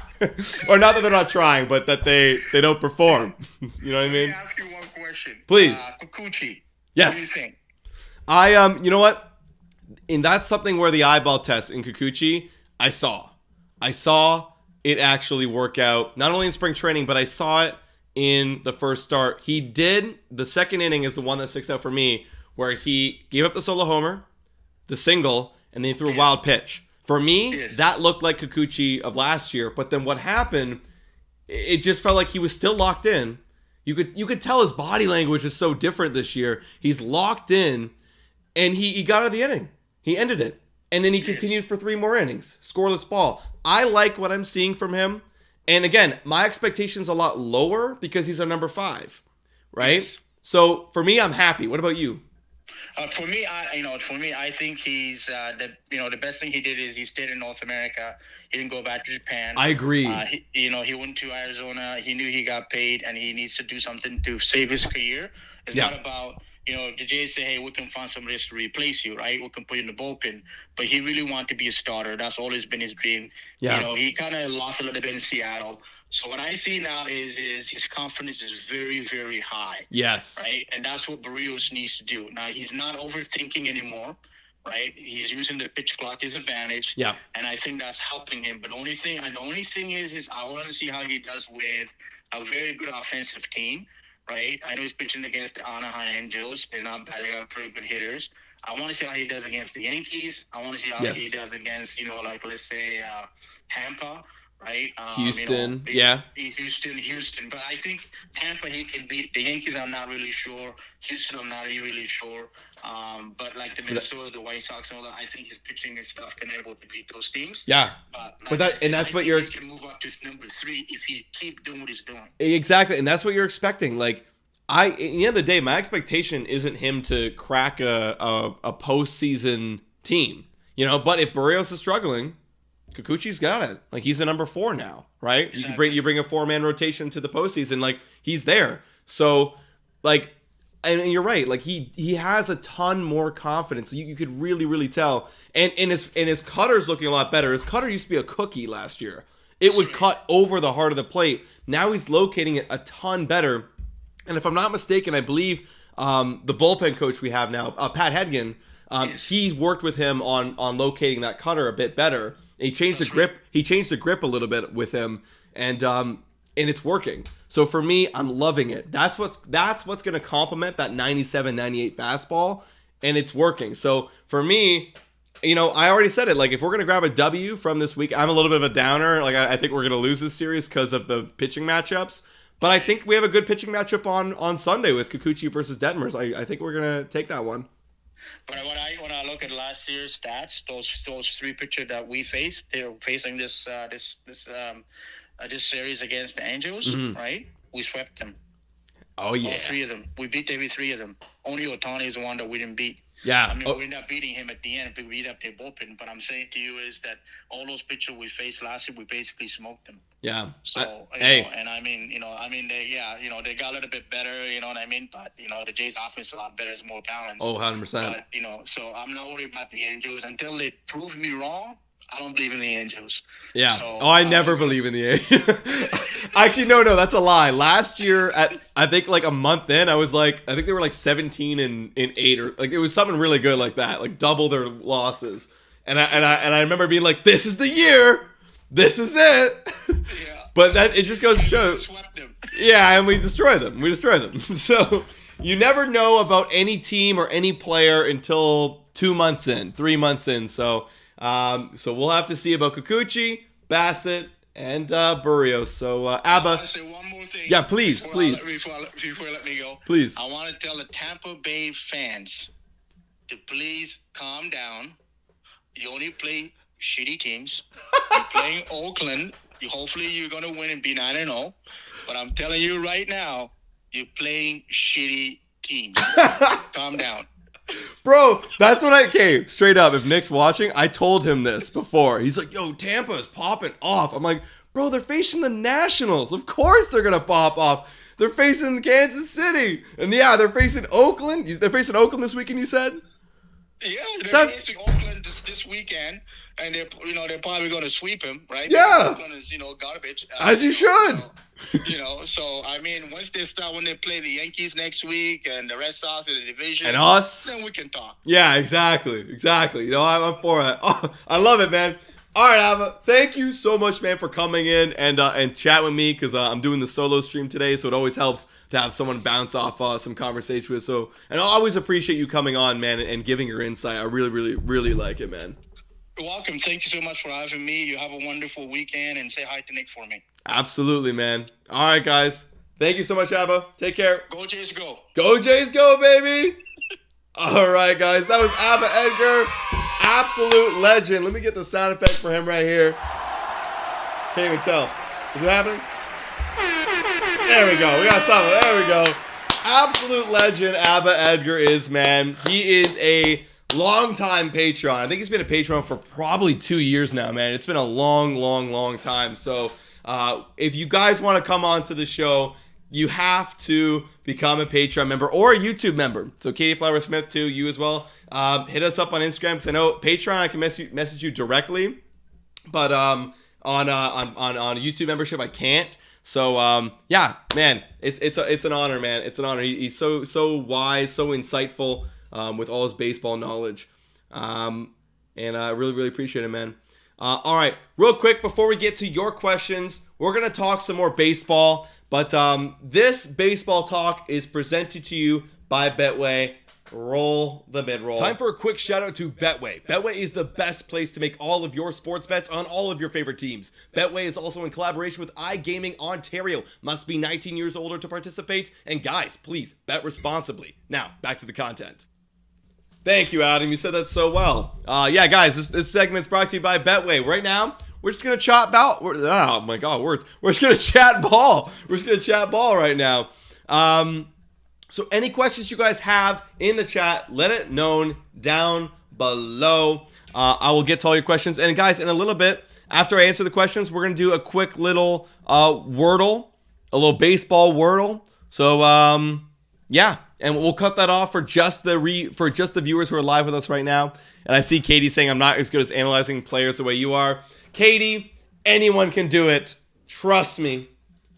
Or not that they're not trying, but that they don't perform. You know what I mean? Let me ask you one question. Please. Kikuchi. Yes. What do you think? You know what? And that's something where the eyeball test in Kikuchi, I saw it actually work out, not only in spring training, but I saw it in the first start. He did, the second inning is the one that sticks out for me, where he gave up the solo homer, the single, and then he threw a wild pitch. For me, that looked like Kikuchi of last year, but then what happened, it just felt like he was still locked in. You could tell his body language is so different this year. He's locked in, and he got out of the inning. He ended it. And then he continued for 3 more innings. Scoreless ball. I like what I'm seeing from him. And again, my expectation's a lot lower because he's our number 5, right? Yes. So for me, I'm happy. What about you? For me, I think he's the best thing he did is he stayed in North America. He didn't go back to Japan. I agree. He went to Arizona. He knew he got paid, and he needs to do something to save his career. It's not about the Jays say, hey, we can find somebody else to replace you, right? We can put you in the bullpen. But he really wanted to be a starter. That's always been his dream. Yeah. He kind of lost a little bit in Seattle. So what I see now is his confidence is very, very high. Yes. Right? And that's what Barrios needs to do. Now, he's not overthinking anymore, right? He's using the pitch clock to his advantage. Yeah. And I think that's helping him. But the only thing is I want to see how he does with a very good offensive team, right? I know he's pitching against the Anaheim Angels. They're not bad. They got pretty good hitters. I want to see how he does against the Yankees. I want to see how he does against, let's say Tampa. Right, Houston, Houston. But I think Tampa he can beat. The Yankees, I'm not really sure. Houston, I'm not really sure. But like the Minnesota, the White Sox, and all that, I think his pitching and stuff can able to beat those teams. Yeah, but that's what you're. He can move up to number 3 if he keep doing what he's doing. Exactly, and that's what you're expecting. Like, at the end of the day, my expectation isn't him to crack a postseason team. But if Barrios is struggling, Kikuchi's got it. Like, he's the number 4 now, right? Exactly. You bring a 4-man rotation to the postseason, like, he's there. So, like, and you're right. Like, he has a ton more confidence. You could really, really tell. And his cutter's looking a lot better. His cutter used to be a cookie last year. It would cut over the heart of the plate. Now he's locating it a ton better. And if I'm not mistaken, I believe the bullpen coach we have now, Pat Hedgen, he's worked with him on locating that cutter a bit better. He changed the grip. He changed the grip a little bit with him, and it's working. So for me, I'm loving it. That's what's going to complement that 97, 98 fastball, and it's working. So for me, I already said it. Like, if we're going to grab a W from this week, I'm a little bit of a downer. Like, I think we're going to lose this series because of the pitching matchups. But I think we have a good pitching matchup on Sunday with Kikuchi versus Detmers. I think we're going to take that one. But when I look at last year's stats, those 3 pitchers that we faced, they're facing this series against the Angels, right? We swept them. Oh yeah, all 3 of them. We beat every 3 of them. Only Ohtani is the one that we didn't beat. Yeah, we ended up beating him at the end. We beat up their bullpen. But I'm saying to you is that all those pitchers we faced last year, we basically smoked them. Yeah. So they got a little bit better. You know what I mean? But the Jays' offense is a lot better. It's more balanced. Oh, 100%. But so I'm not worried about the Angels until they prove me wrong. I don't believe in the Angels. Yeah. So, I never believe in the Angels. Actually, no, that's a lie. Last year, I think like a month in, I think they were like 17 and 8, or like it was something really good like that, like double their losses. And I remember being like, "This is the year. This is it." Yeah. But it just goes to show. Swept them. Yeah, and we destroy them. So you never know about any team or any player until 2 months in, 3 months in. So we'll have to see about Kikuchi, Bassett, and Barrios. So Abba. I want to say one more thing. Yeah, please. Before you let me go. Please. I want to tell the Tampa Bay fans to please calm down. You only play shitty teams. You're playing Oakland. Hopefully you're going to win and be 9-0. But I'm telling you right now, you're playing shitty teams. Calm down. Bro, that's what I came straight up. If Nick's watching, I told him this before. He's like, "Yo, Tampa is popping off." I'm like, Bro, they're facing the Nationals. Of course they're going to pop off. They're facing Kansas City. And yeah, they're facing Oakland. They're facing Oakland this weekend, you said? Yeah, they're facing Oakland this weekend, and they're probably going to sweep him, right? Yeah. Oakland is garbage. As you should. So I mean, once when they play the Yankees next week and the Red Sox in the division, and us, then we can talk. Yeah, exactly. I'm for it. Oh, I love it, man. All right, Ava, thank you so much, man, for coming in and chat with me, because I'm doing the solo stream today, so it always helps to have someone bounce off some conversation with. So, and I always appreciate you coming on, man, and giving your insight. I really, really, really like it, man. You're welcome. Thank you so much for having me. You have a wonderful weekend, and say hi to Nick for me. Absolutely, man. All right, guys. Thank you so much, Ava. Take care. Go Jays, go. Go Jays, go, baby. All right, guys. That was Ava Edgar. Absolute legend. Let me get the sound effect for him right here. Can't even tell. Is it happening? There we go. We got something. There we go. Absolute legend Ava Edgar is, man. He is a long-time Patron. I think he's been a Patron for probably 2 years now, man. It's been a long, long, long time. So if you guys want to come on to the show, you have to become a Patreon member or a YouTube member. So Katie Flower Smith too, you as well. Hit us up on Instagram, because I know Patreon I can message you directly, but on a YouTube membership I can't. So yeah, man, it's an honor, man. It's an honor. He's so wise, so insightful with all his baseball knowledge, and I really, really appreciate it, man. All right, real quick before we get to your questions, we're gonna talk some more baseball. But this baseball talk is presented to you by Betway. Roll the mid-roll. Time for a quick shout out to Betway. Betway is the best place to make all of your sports bets on all of your favorite teams. Betway is also in collaboration with iGaming Ontario. Must be 19 years older to participate. And guys, please bet responsibly. Now, back to the content. Thank you, Adam. You said that so well. Yeah, guys, this segment's brought to you by Betway. Right now, we're just going to chat ball. Oh, my God, words. We're just going to chat ball. We're just going to chat ball right now. So any questions you guys have in the chat, let it known down below. I will get to all your questions. And, guys, in a little bit, after I answer the questions, we're going to do a quick little Wordle, a little baseball Wordle. So, yeah. And we'll cut that off for just the viewers who are live with us right now. And I see Katie saying I'm not as good as analyzing players the way you are. Katie, anyone can do it. Trust me.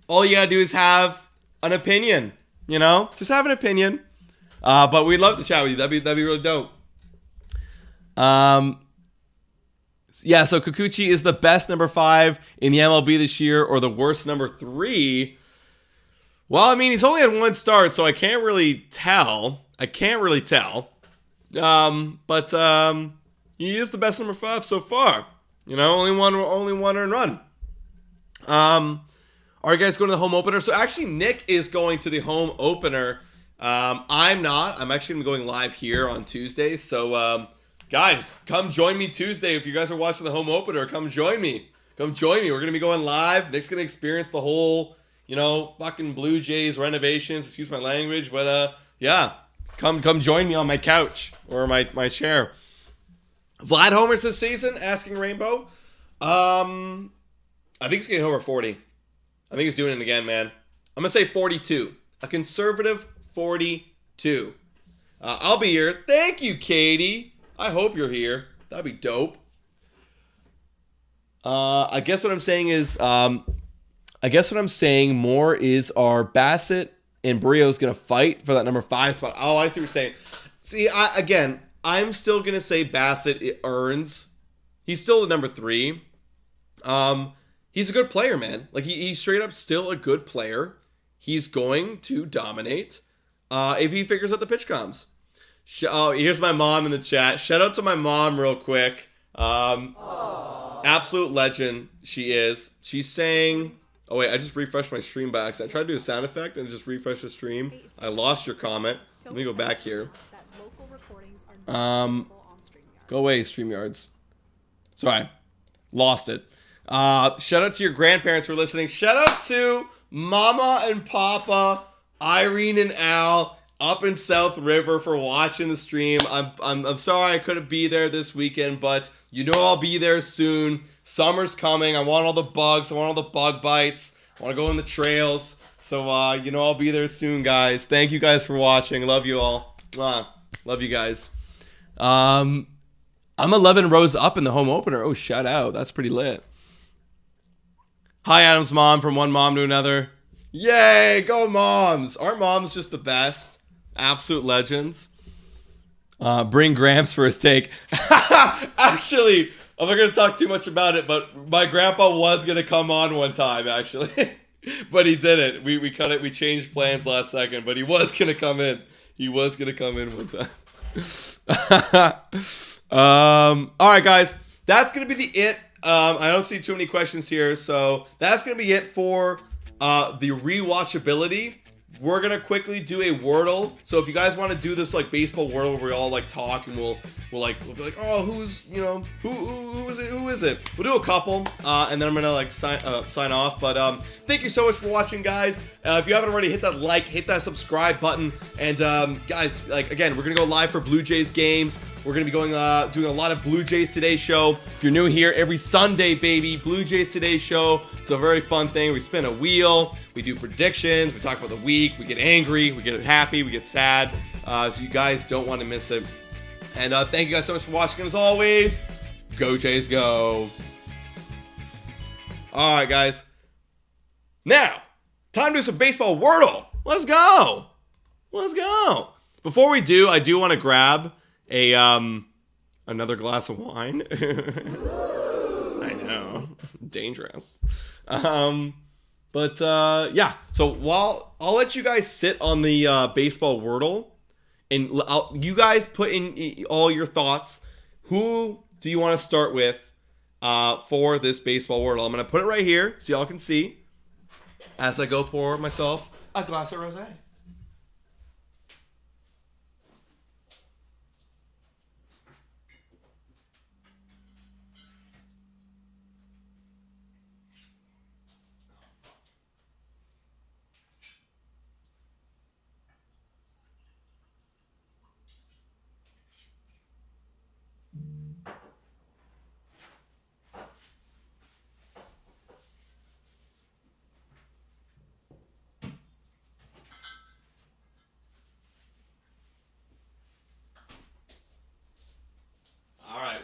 All you gotta do is have an opinion. Just have an opinion. But we'd love to chat with you. That'd be really dope. Yeah. So Kikuchi is the best number 5 in the MLB this year, or the worst number 3. Well, I mean, he's only had one start, so I can't really tell. But he is the best number 5 so far. Only one earned run. Are you guys going to the home opener? So actually, Nick is going to the home opener. I'm not. I'm actually going to be going live here on Tuesday. So, guys, come join me Tuesday. If you guys are watching the home opener, come join me. We're going to be going live. Nick's going to experience the whole, fucking Blue Jays renovations. Excuse my language. But, yeah, come join me on my couch or my chair. Vlad homers this season, asking Rainbow. I think he's getting over 40. I think he's doing it again, man. I'm going to say 42. A conservative 42. I'll be here. Thank you, Katie. I hope you're here. That'd be dope. I guess what I'm saying more is, are Bassett and Brios going to fight for that number 5 spot? Oh, I see what you're saying. See, I'm still going to say Bassett earns. He's still the number 3. He's a good player, man. Like, he's straight up still a good player. He's going to dominate if he figures out the pitch comms. Here's my mom in the chat. Shout out to my mom real quick. Absolute legend she is. She's saying... Oh, wait, I just refreshed my stream by accident. I tried to do a sound effect and just refresh the stream. I lost your comment. Let me go back here. Go away, StreamYards. Sorry. Lost it. Shout out to your grandparents for listening. Shout out to Mama and Papa, Irene and Al up in South River for watching the stream. I'm sorry I couldn't be there this weekend, but You know I'll be there soon. Summer's coming. I want all the bugs. I want all the bug bites. I want to go in the trails. So, you know I'll be there soon, guys. Thank you guys for watching. Love you all. Love you guys. I'm 11 rows up in the home opener. Oh, shout out. That's pretty lit. Hi, Adam's mom, from one mom to another. Yay, go moms. Aren't moms just the best? Absolute legends. Bring Gramps for his take. Actually, I'm not going to talk too much about it, but my grandpa was going to come on one time, actually. But he didn't. We cut it. We changed plans last second, but he was going to come in. He was going to come in one time. All right, guys. That's going to be the it. I don't see too many questions here, so that's going to be it for the rewatchability. We're going to quickly do a Wordle. So if you guys want to do this like baseball Wordle where we all like talk and we'll be like, oh, who's, you know, who is it? We'll do a couple and then I'm going to like sign off. But thank you so much for watching, guys. If you haven't already, hit that like, hit that subscribe button. And guys, like again, we're going to go live for Blue Jays games. We're going to be going doing a lot of Blue Jays Today show. If you're new here, every Sunday, baby, Blue Jays Today show. It's a very fun thing. We spin a wheel. We do predictions. We talk about the week. We get angry. We get happy. We get sad. So you guys don't want to miss it. And thank you guys so much for watching. As always, go Jays, go. All right, guys. Now, time to do some baseball Wordle. Let's go. Let's go. Before we do, I do want to grab a another glass of wine. I know, dangerous. But yeah. So while I'll let you guys sit on the baseball Wordle, and you guys put in all your thoughts. Who do you want to start with for this baseball Wordle? I'm gonna put it right here so y'all can see as I go pour myself a glass of rosé.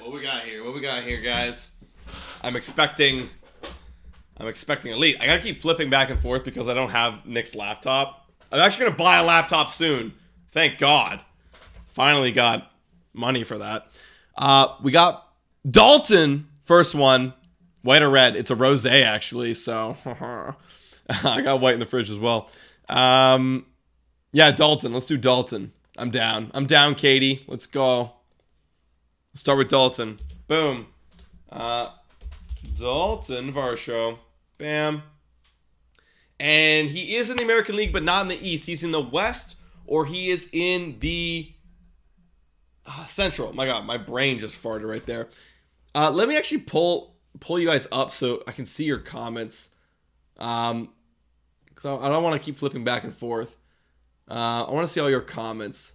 What we got here? What we got here, guys? I'm expecting a lead. I gotta keep flipping back and forth because I don't have Nick's laptop. I'm actually gonna buy a laptop soon. Thank God. Finally got money for that. We got Dalton, first one. White or red? It's a rosé, actually, so I got white in the fridge as well. Yeah, Dalton. Let's do Dalton. I'm down. I'm down, Katie. Let's go. Let's start with Dalton. Boom. Dalton Varsho. Bam. And he is in the American League, but not in the East. He's in the West, or he is in the Central. My God, my brain just farted right there. Let me actually pull you guys up so I can see your comments. Because I don't want to keep flipping back and forth. I want to see all your comments.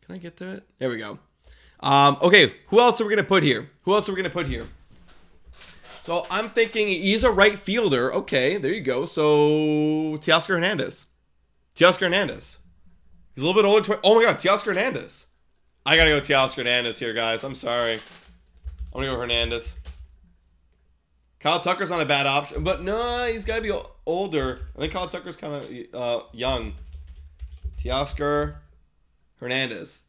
Can I get to it? There we go. Okay, who else are we going to put here? So I'm thinking he's a right fielder. Okay, there you go. So Teoscar Hernandez. He's a little bit older. Oh my God, Teoscar Hernandez. I got to go Teoscar Hernandez here, guys. I'm sorry. I'm going to go Hernandez. Kyle Tucker's not a bad option, but no, he's got to be older. I think Kyle Tucker's kind of young. Teoscar Hernandez.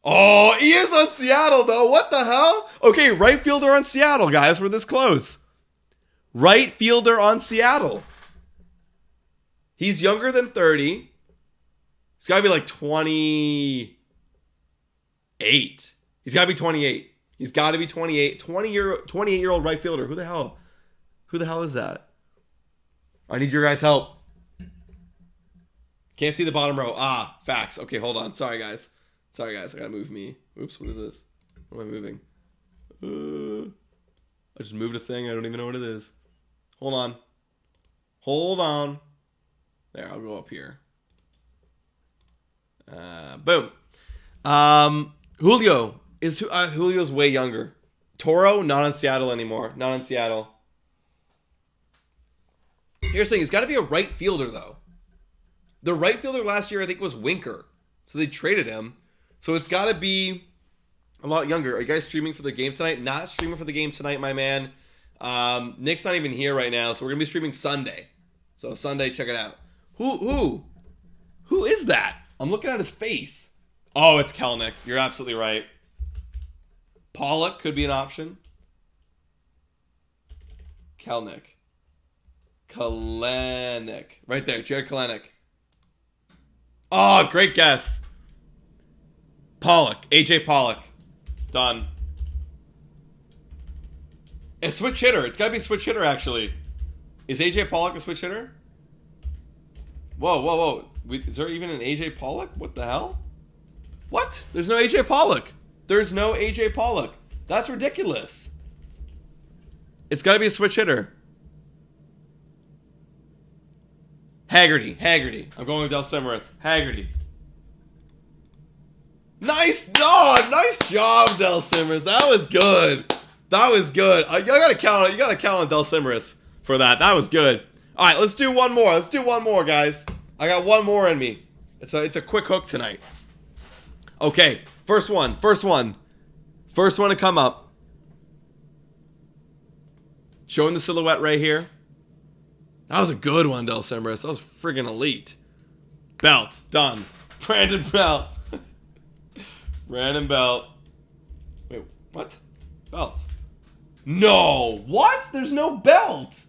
Oh, he is on Seattle, though. What the hell? Okay, right fielder on Seattle, guys. We're this close. Right fielder on Seattle. He's younger than 30. He's got to be like 28. He's got to be 28. He's got to be 28. 28-year-old right fielder. Who the hell is that? I need your guys' help. Can't see the bottom row. Facts. Okay, hold on. Sorry, guys. I gotta move me. Oops, what is this? What am I moving? I just moved a thing. I don't even know what it is. Hold on. There, I'll go up here. Boom. Julio's way younger. Toro, not in Seattle anymore. Not in Seattle. Here's the thing. It's got to be a right fielder, though. The right fielder last year, I think, was Winker. So they traded him. So it's got to be a lot younger. Are you guys streaming for the game tonight? Not streaming for the game tonight, my man. Nick's not even here right now, so we're going to be streaming Sunday. So Sunday, check it out. Who is that? I'm looking at his face. Oh, it's Kelnick. You're absolutely right. Pollock could be an option. Kelnick. Kalenic. Right there, Jared Kalenic. Oh, great guess. Pollock. AJ Pollock. Done. A switch hitter. It's got to be a switch hitter, actually. Is AJ Pollock a switch hitter? Whoa. Is there even an AJ Pollock? What the hell? What? There's no AJ Pollock. There's no AJ Pollock. That's ridiculous. It's got to be a switch hitter. Haggerty. I'm going with Delcimeris. Haggerty. Nice. Oh, nice job, Delcimeris. That was good. You gotta count on Delcimeris for that. That was good. All right, let's do one more, guys. I got one more in me. It's a quick hook tonight. Okay, first one to come up. Showing the silhouette right here. That was a good one, Delcimeris. That was friggin' elite. Belt, done. Brandon Belt. Brandon Belt. Wait, what? Belt. No, what? There's no belt.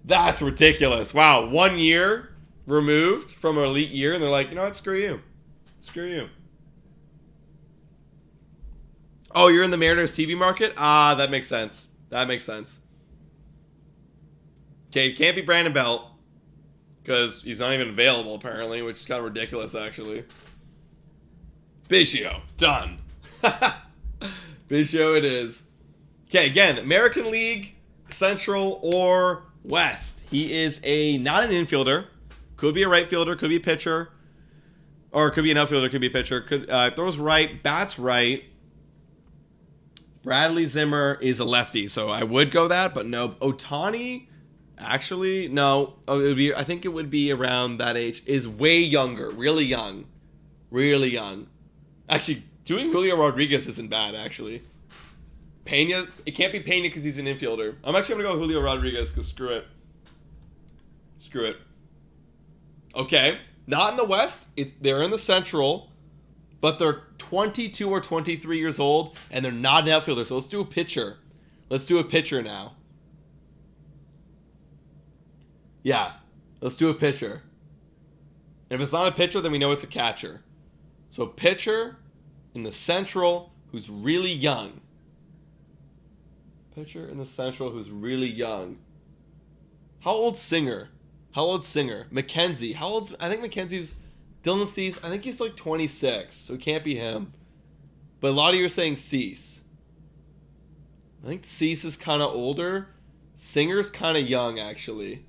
That's ridiculous. Wow, 1 year removed from an elite year, and they're like, you know what? Screw you. Oh, you're in the Mariners TV market? Ah, that makes sense. Okay, it can't be Brandon Belt because he's not even available apparently, which is kind of ridiculous actually. Biggio, done. Biggio it is. Okay, again, American League, Central, or West. He is not an infielder. Could be a right fielder, could be a pitcher. Or could be an outfielder, could be a pitcher. Throws right, bats right. Bradley Zimmer is a lefty, so I would go that, but no. Ohtani, actually, no. I think it would be around that age. Is way younger, really young. Actually, doing Julio Rodriguez isn't bad, actually. Pena, it can't be Pena because he's an infielder. I'm actually going to go Julio Rodriguez because screw it. Okay, not in the West. They're in the Central, but they're 22 or 23 years old, and they're not an outfielder. So let's do a pitcher. Now. Yeah, let's do a pitcher. And if it's not a pitcher, then we know it's a catcher. So pitcher in the Central who's really young. How old's Singer? McKenzie. I think McKenzie's Dylan Cease. I think he's like 26, so it can't be him. But a lot of you are saying Cease. I think Cease is kind of older. Singer's kind of young, actually.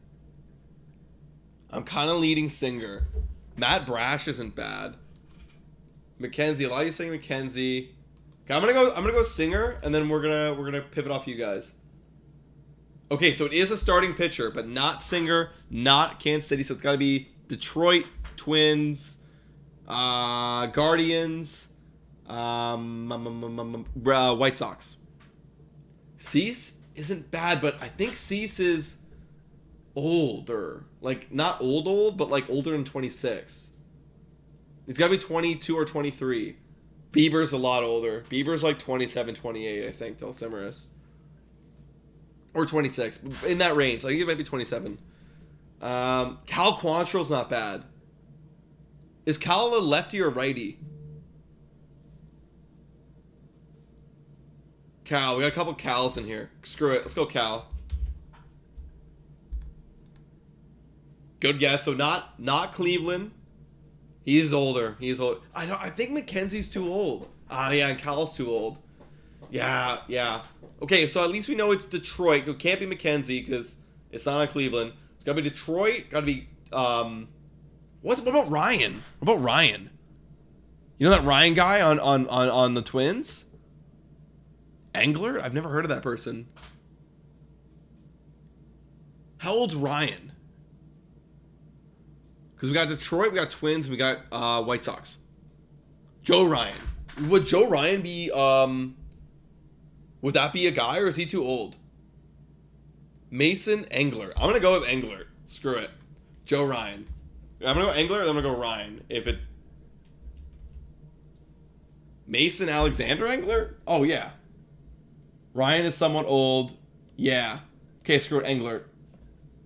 I'm kind of leading Singer. Matt Brash isn't bad. McKenzie. A lot of you saying McKenzie. Okay, I'm gonna go Singer, and then we're gonna pivot off you guys. Okay, so it is a starting pitcher, but not Singer, not Kansas City. So it's got to be Detroit, Twins, Guardians, White Sox. Cease isn't bad, but I think Cease is older. Like, not old, but like older than 26. It's got to be 22 or 23. Bieber's a lot older. Bieber's like 27, 28, I think, Delcimeris. Or 26. In that range. I think it might be 27. Cal Quantrill's not bad. Is Cal a lefty or righty? Cal. We got a couple Cals in here. Screw it. Let's go Cal. Good guess. So not Cleveland. He's older. I think McKenzie's too old. Yeah, and Cal's too old. Yeah. Okay, so at least we know it's Detroit. It can't be McKenzie because it's not on Cleveland. It's got to be Detroit. Got to be what about Ryan? What about Ryan? You know that Ryan guy on the Twins? Engler? I've never heard of that person. How old's Ryan? Because we got Detroit, we got Twins, we got White Sox. Joe Ryan. Would Joe Ryan be, would that be a guy, or is he too old? Mason Engler. I'm going to go with Engler. Screw it. Joe Ryan. I'm going to go Engler, then I'm going to go Ryan. If it... Mason Alexander Engler? Oh, yeah. Ryan is somewhat old. Yeah. Okay, screw it, Engler.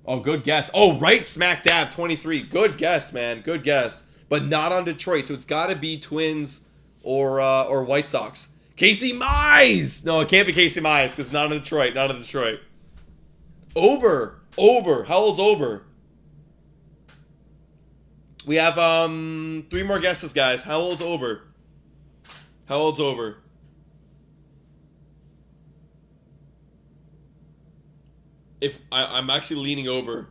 Oh, good guess. Oh, right smack dab, 23. Good guess, man. Good guess. But not on Detroit, so it's got to be Twins or White Sox. Casey Mize! No, it can't be Casey Mize, because not in Detroit. Not in Detroit. Ober. How old's Ober? We have 3 more guesses, guys. How old's Ober? If I'm actually leaning Ober.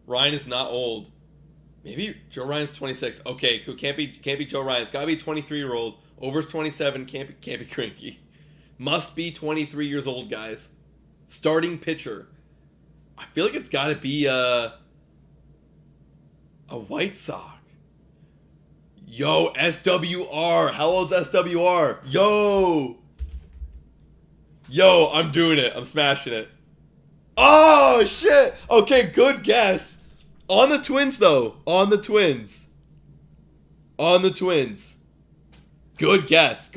Ryan is not old. Maybe Joe Ryan's 26. Okay, can't be Joe Ryan. It's gotta be a 23-year-old. Ober's 27. Can't be cranky. Must be 23 years old, guys. Starting pitcher. I feel like it's gotta be a White Sox. Yo, SWR. How old's SWR? Yo, I'm doing it. I'm smashing it. Oh, shit. Okay, good guess. On the Twins, though. On the Twins. Good guess.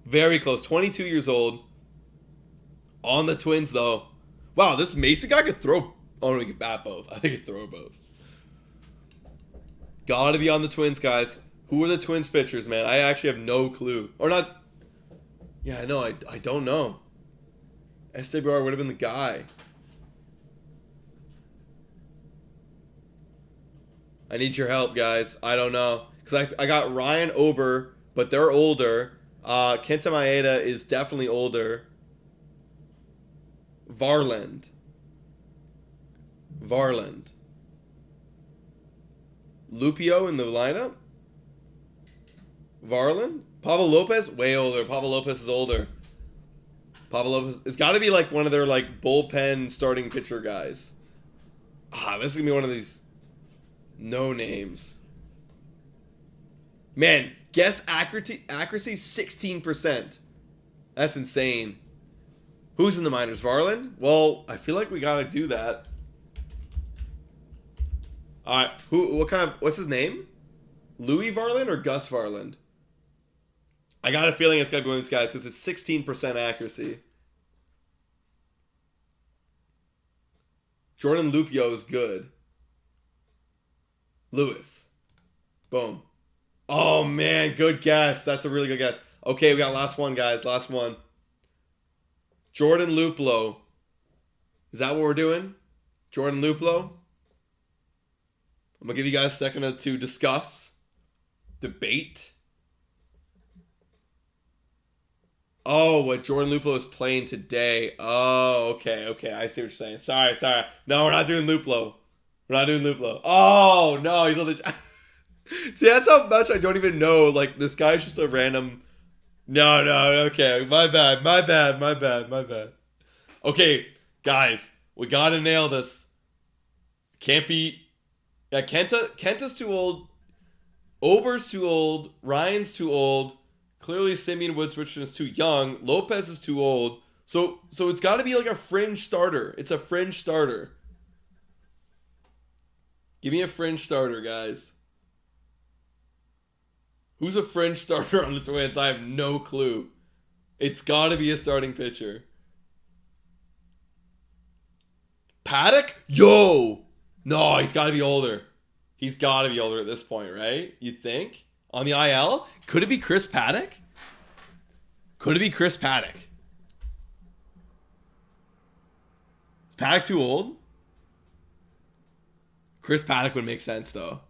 Very close. 22 years old. On the Twins, though. Wow, this Mason guy could throw... Oh, no, he could bat both. I think he could throw both. Gotta be on the Twins, guys. Who are the Twins pitchers, man? I actually have no clue. Or not... Yeah, I know. I don't know. SWR would have been the guy. I need your help, guys. I don't know. Because I got Ryan Ober, but they're older. Kenta Maeda is definitely older. Varland. Lupio in the lineup? Varland? Pablo Lopez? Way older. Pablo Lopez is older. Pablo Lopez. It's got to be like one of their like bullpen starting pitcher guys. This is going to be one of these no names. Man, guess accuracy 16%. That's insane. Who's in the minors? Varland? Well, I feel like we got to do that. All right. What's his name? Louis Varland or Gus Varland? I got a feeling it's got to be one of these guys because it's 16% accuracy. Jordan Lupio is good. Lewis. Boom. Oh, man. Good guess. That's a really good guess. Okay, we got last one, guys. Last one. Jordan Luplo. Is that what we're doing? Jordan Luplo? I'm going to give you guys a second to discuss. Debate. Oh, what Jordan Luplo is playing today. Oh, okay. I see what you're saying. Sorry. No, we're not doing Luplo. Oh, no, he's on the... See, that's how much I don't even know. Like, this guy's just a random... No, okay. My bad. Okay, guys, we gotta nail this. Can't be... Yeah, Kenta's too old. Ober's too old. Ryan's too old. Clearly, Simeon Woods Richardson is too young. Lopez is too old. So it's got to be like a fringe starter. It's a fringe starter. Give me a fringe starter, guys. Who's a fringe starter on the Twins? I have no clue. It's got to be a starting pitcher. Paddock? Yo! No, he's got to be older. He's got to be older at this point, right? You think? On the IL? Could it be Chris Paddock? Is Paddock too old? Chris Paddock would make sense, though.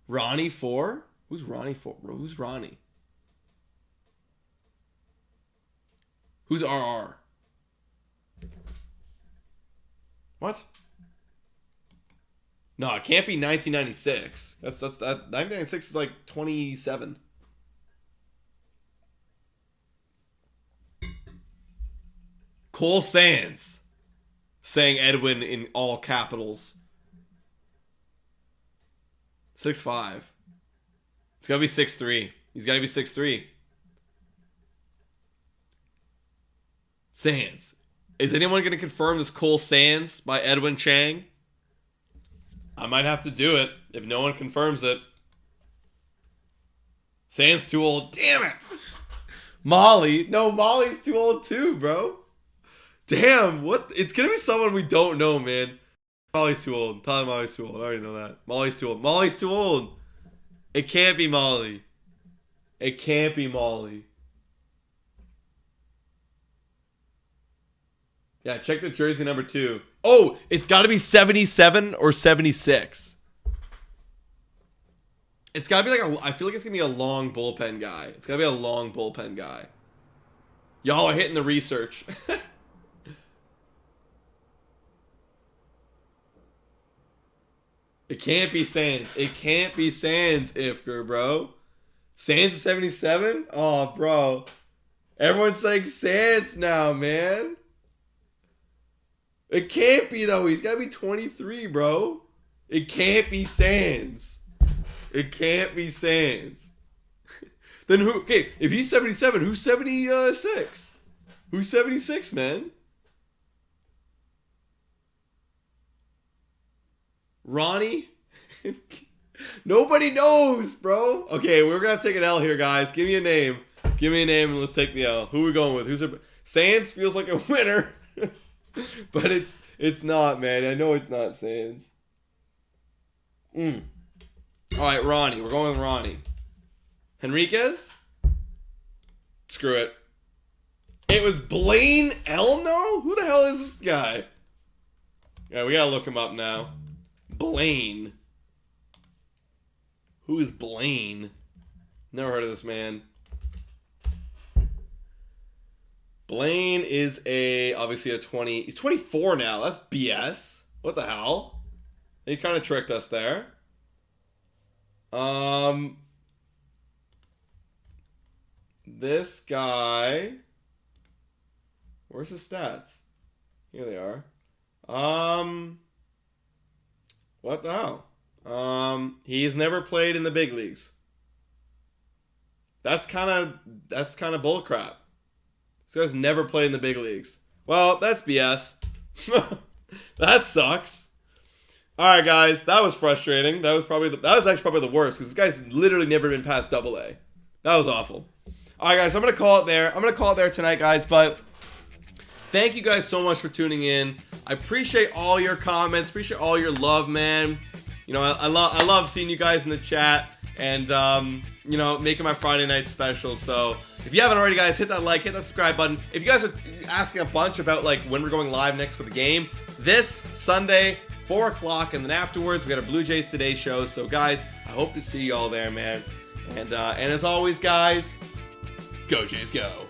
Ronnie 4? Who's Ronnie 4? Who's Ronnie? Who's RR? What? No, it can't be 1996. That 1996 is like 27. Cole Sands. Saying Edwin in all capitals. 6'5". It's gotta be 6'3". He's gotta be 6'3". Sands. Is anyone gonna confirm this Cole Sands by Edwin Chang? I might have to do it if no one confirms it. Sands too old. Damn it. Molly. No, Molly's too old too, bro. Damn, what? It's gonna be someone we don't know, man. Molly's too old. Tell me Molly's too old. I already know that. Molly's too old. Molly's too old. It can't be Molly. It can't be Molly. Yeah, check the jersey number 2. Oh, it's got to be 77 or 76. It's got to be like I feel like it's going to be a long bullpen guy. It's got to be a long bullpen guy. Y'all are hitting the research. It can't be Sands. It can't be Sands, Ifker, bro. Sands is 77? Oh, bro. Everyone's saying Sands now, man. It can't be, though. He's got to be 23, bro. It can't be Sands. It can't be Sands. Then who? Okay, if he's 77, who's 76? Who's 76, man? Ronnie? Nobody knows, bro. Okay, we're gonna have to take an L here, guys. Give me a name. Give me a name and let's take the L. Who are we going with? Sands feels like a winner. But it's not, man. I know it's not Sands. Alright, Ronnie. We're going with Ronnie. Henriquez? Screw it. It was Blaine Elno? Who the hell is this guy? Yeah, we gotta look him up now. Blaine. Who is Blaine? Never heard of this man. Blaine is obviously a 20. He's 24 now. That's BS. What the hell? He kind of tricked us there. This guy. Where's his stats? Here they are. What the hell? He's never played in the big leagues. That's kind of bullcrap. This guy's never played in the big leagues. Well, that's BS. That sucks. All right, guys, that was frustrating. That was actually probably the worst because this guy's literally never been past AA. That was awful. All right, guys, I'm gonna call it there. I'm gonna call it there tonight, guys. But thank you guys so much for tuning in. I appreciate all your comments. Appreciate all your love, man. You know, I love seeing you guys in the chat and you know, making my Friday night special. So if you haven't already, guys, hit that like, hit that subscribe button. If you guys are asking a bunch about like when we're going live next for the game, this Sunday, 4 o'clock, and then afterwards we got a Blue Jays Today show. So guys, I hope to see you all there, man. And as always, guys, go Jays go.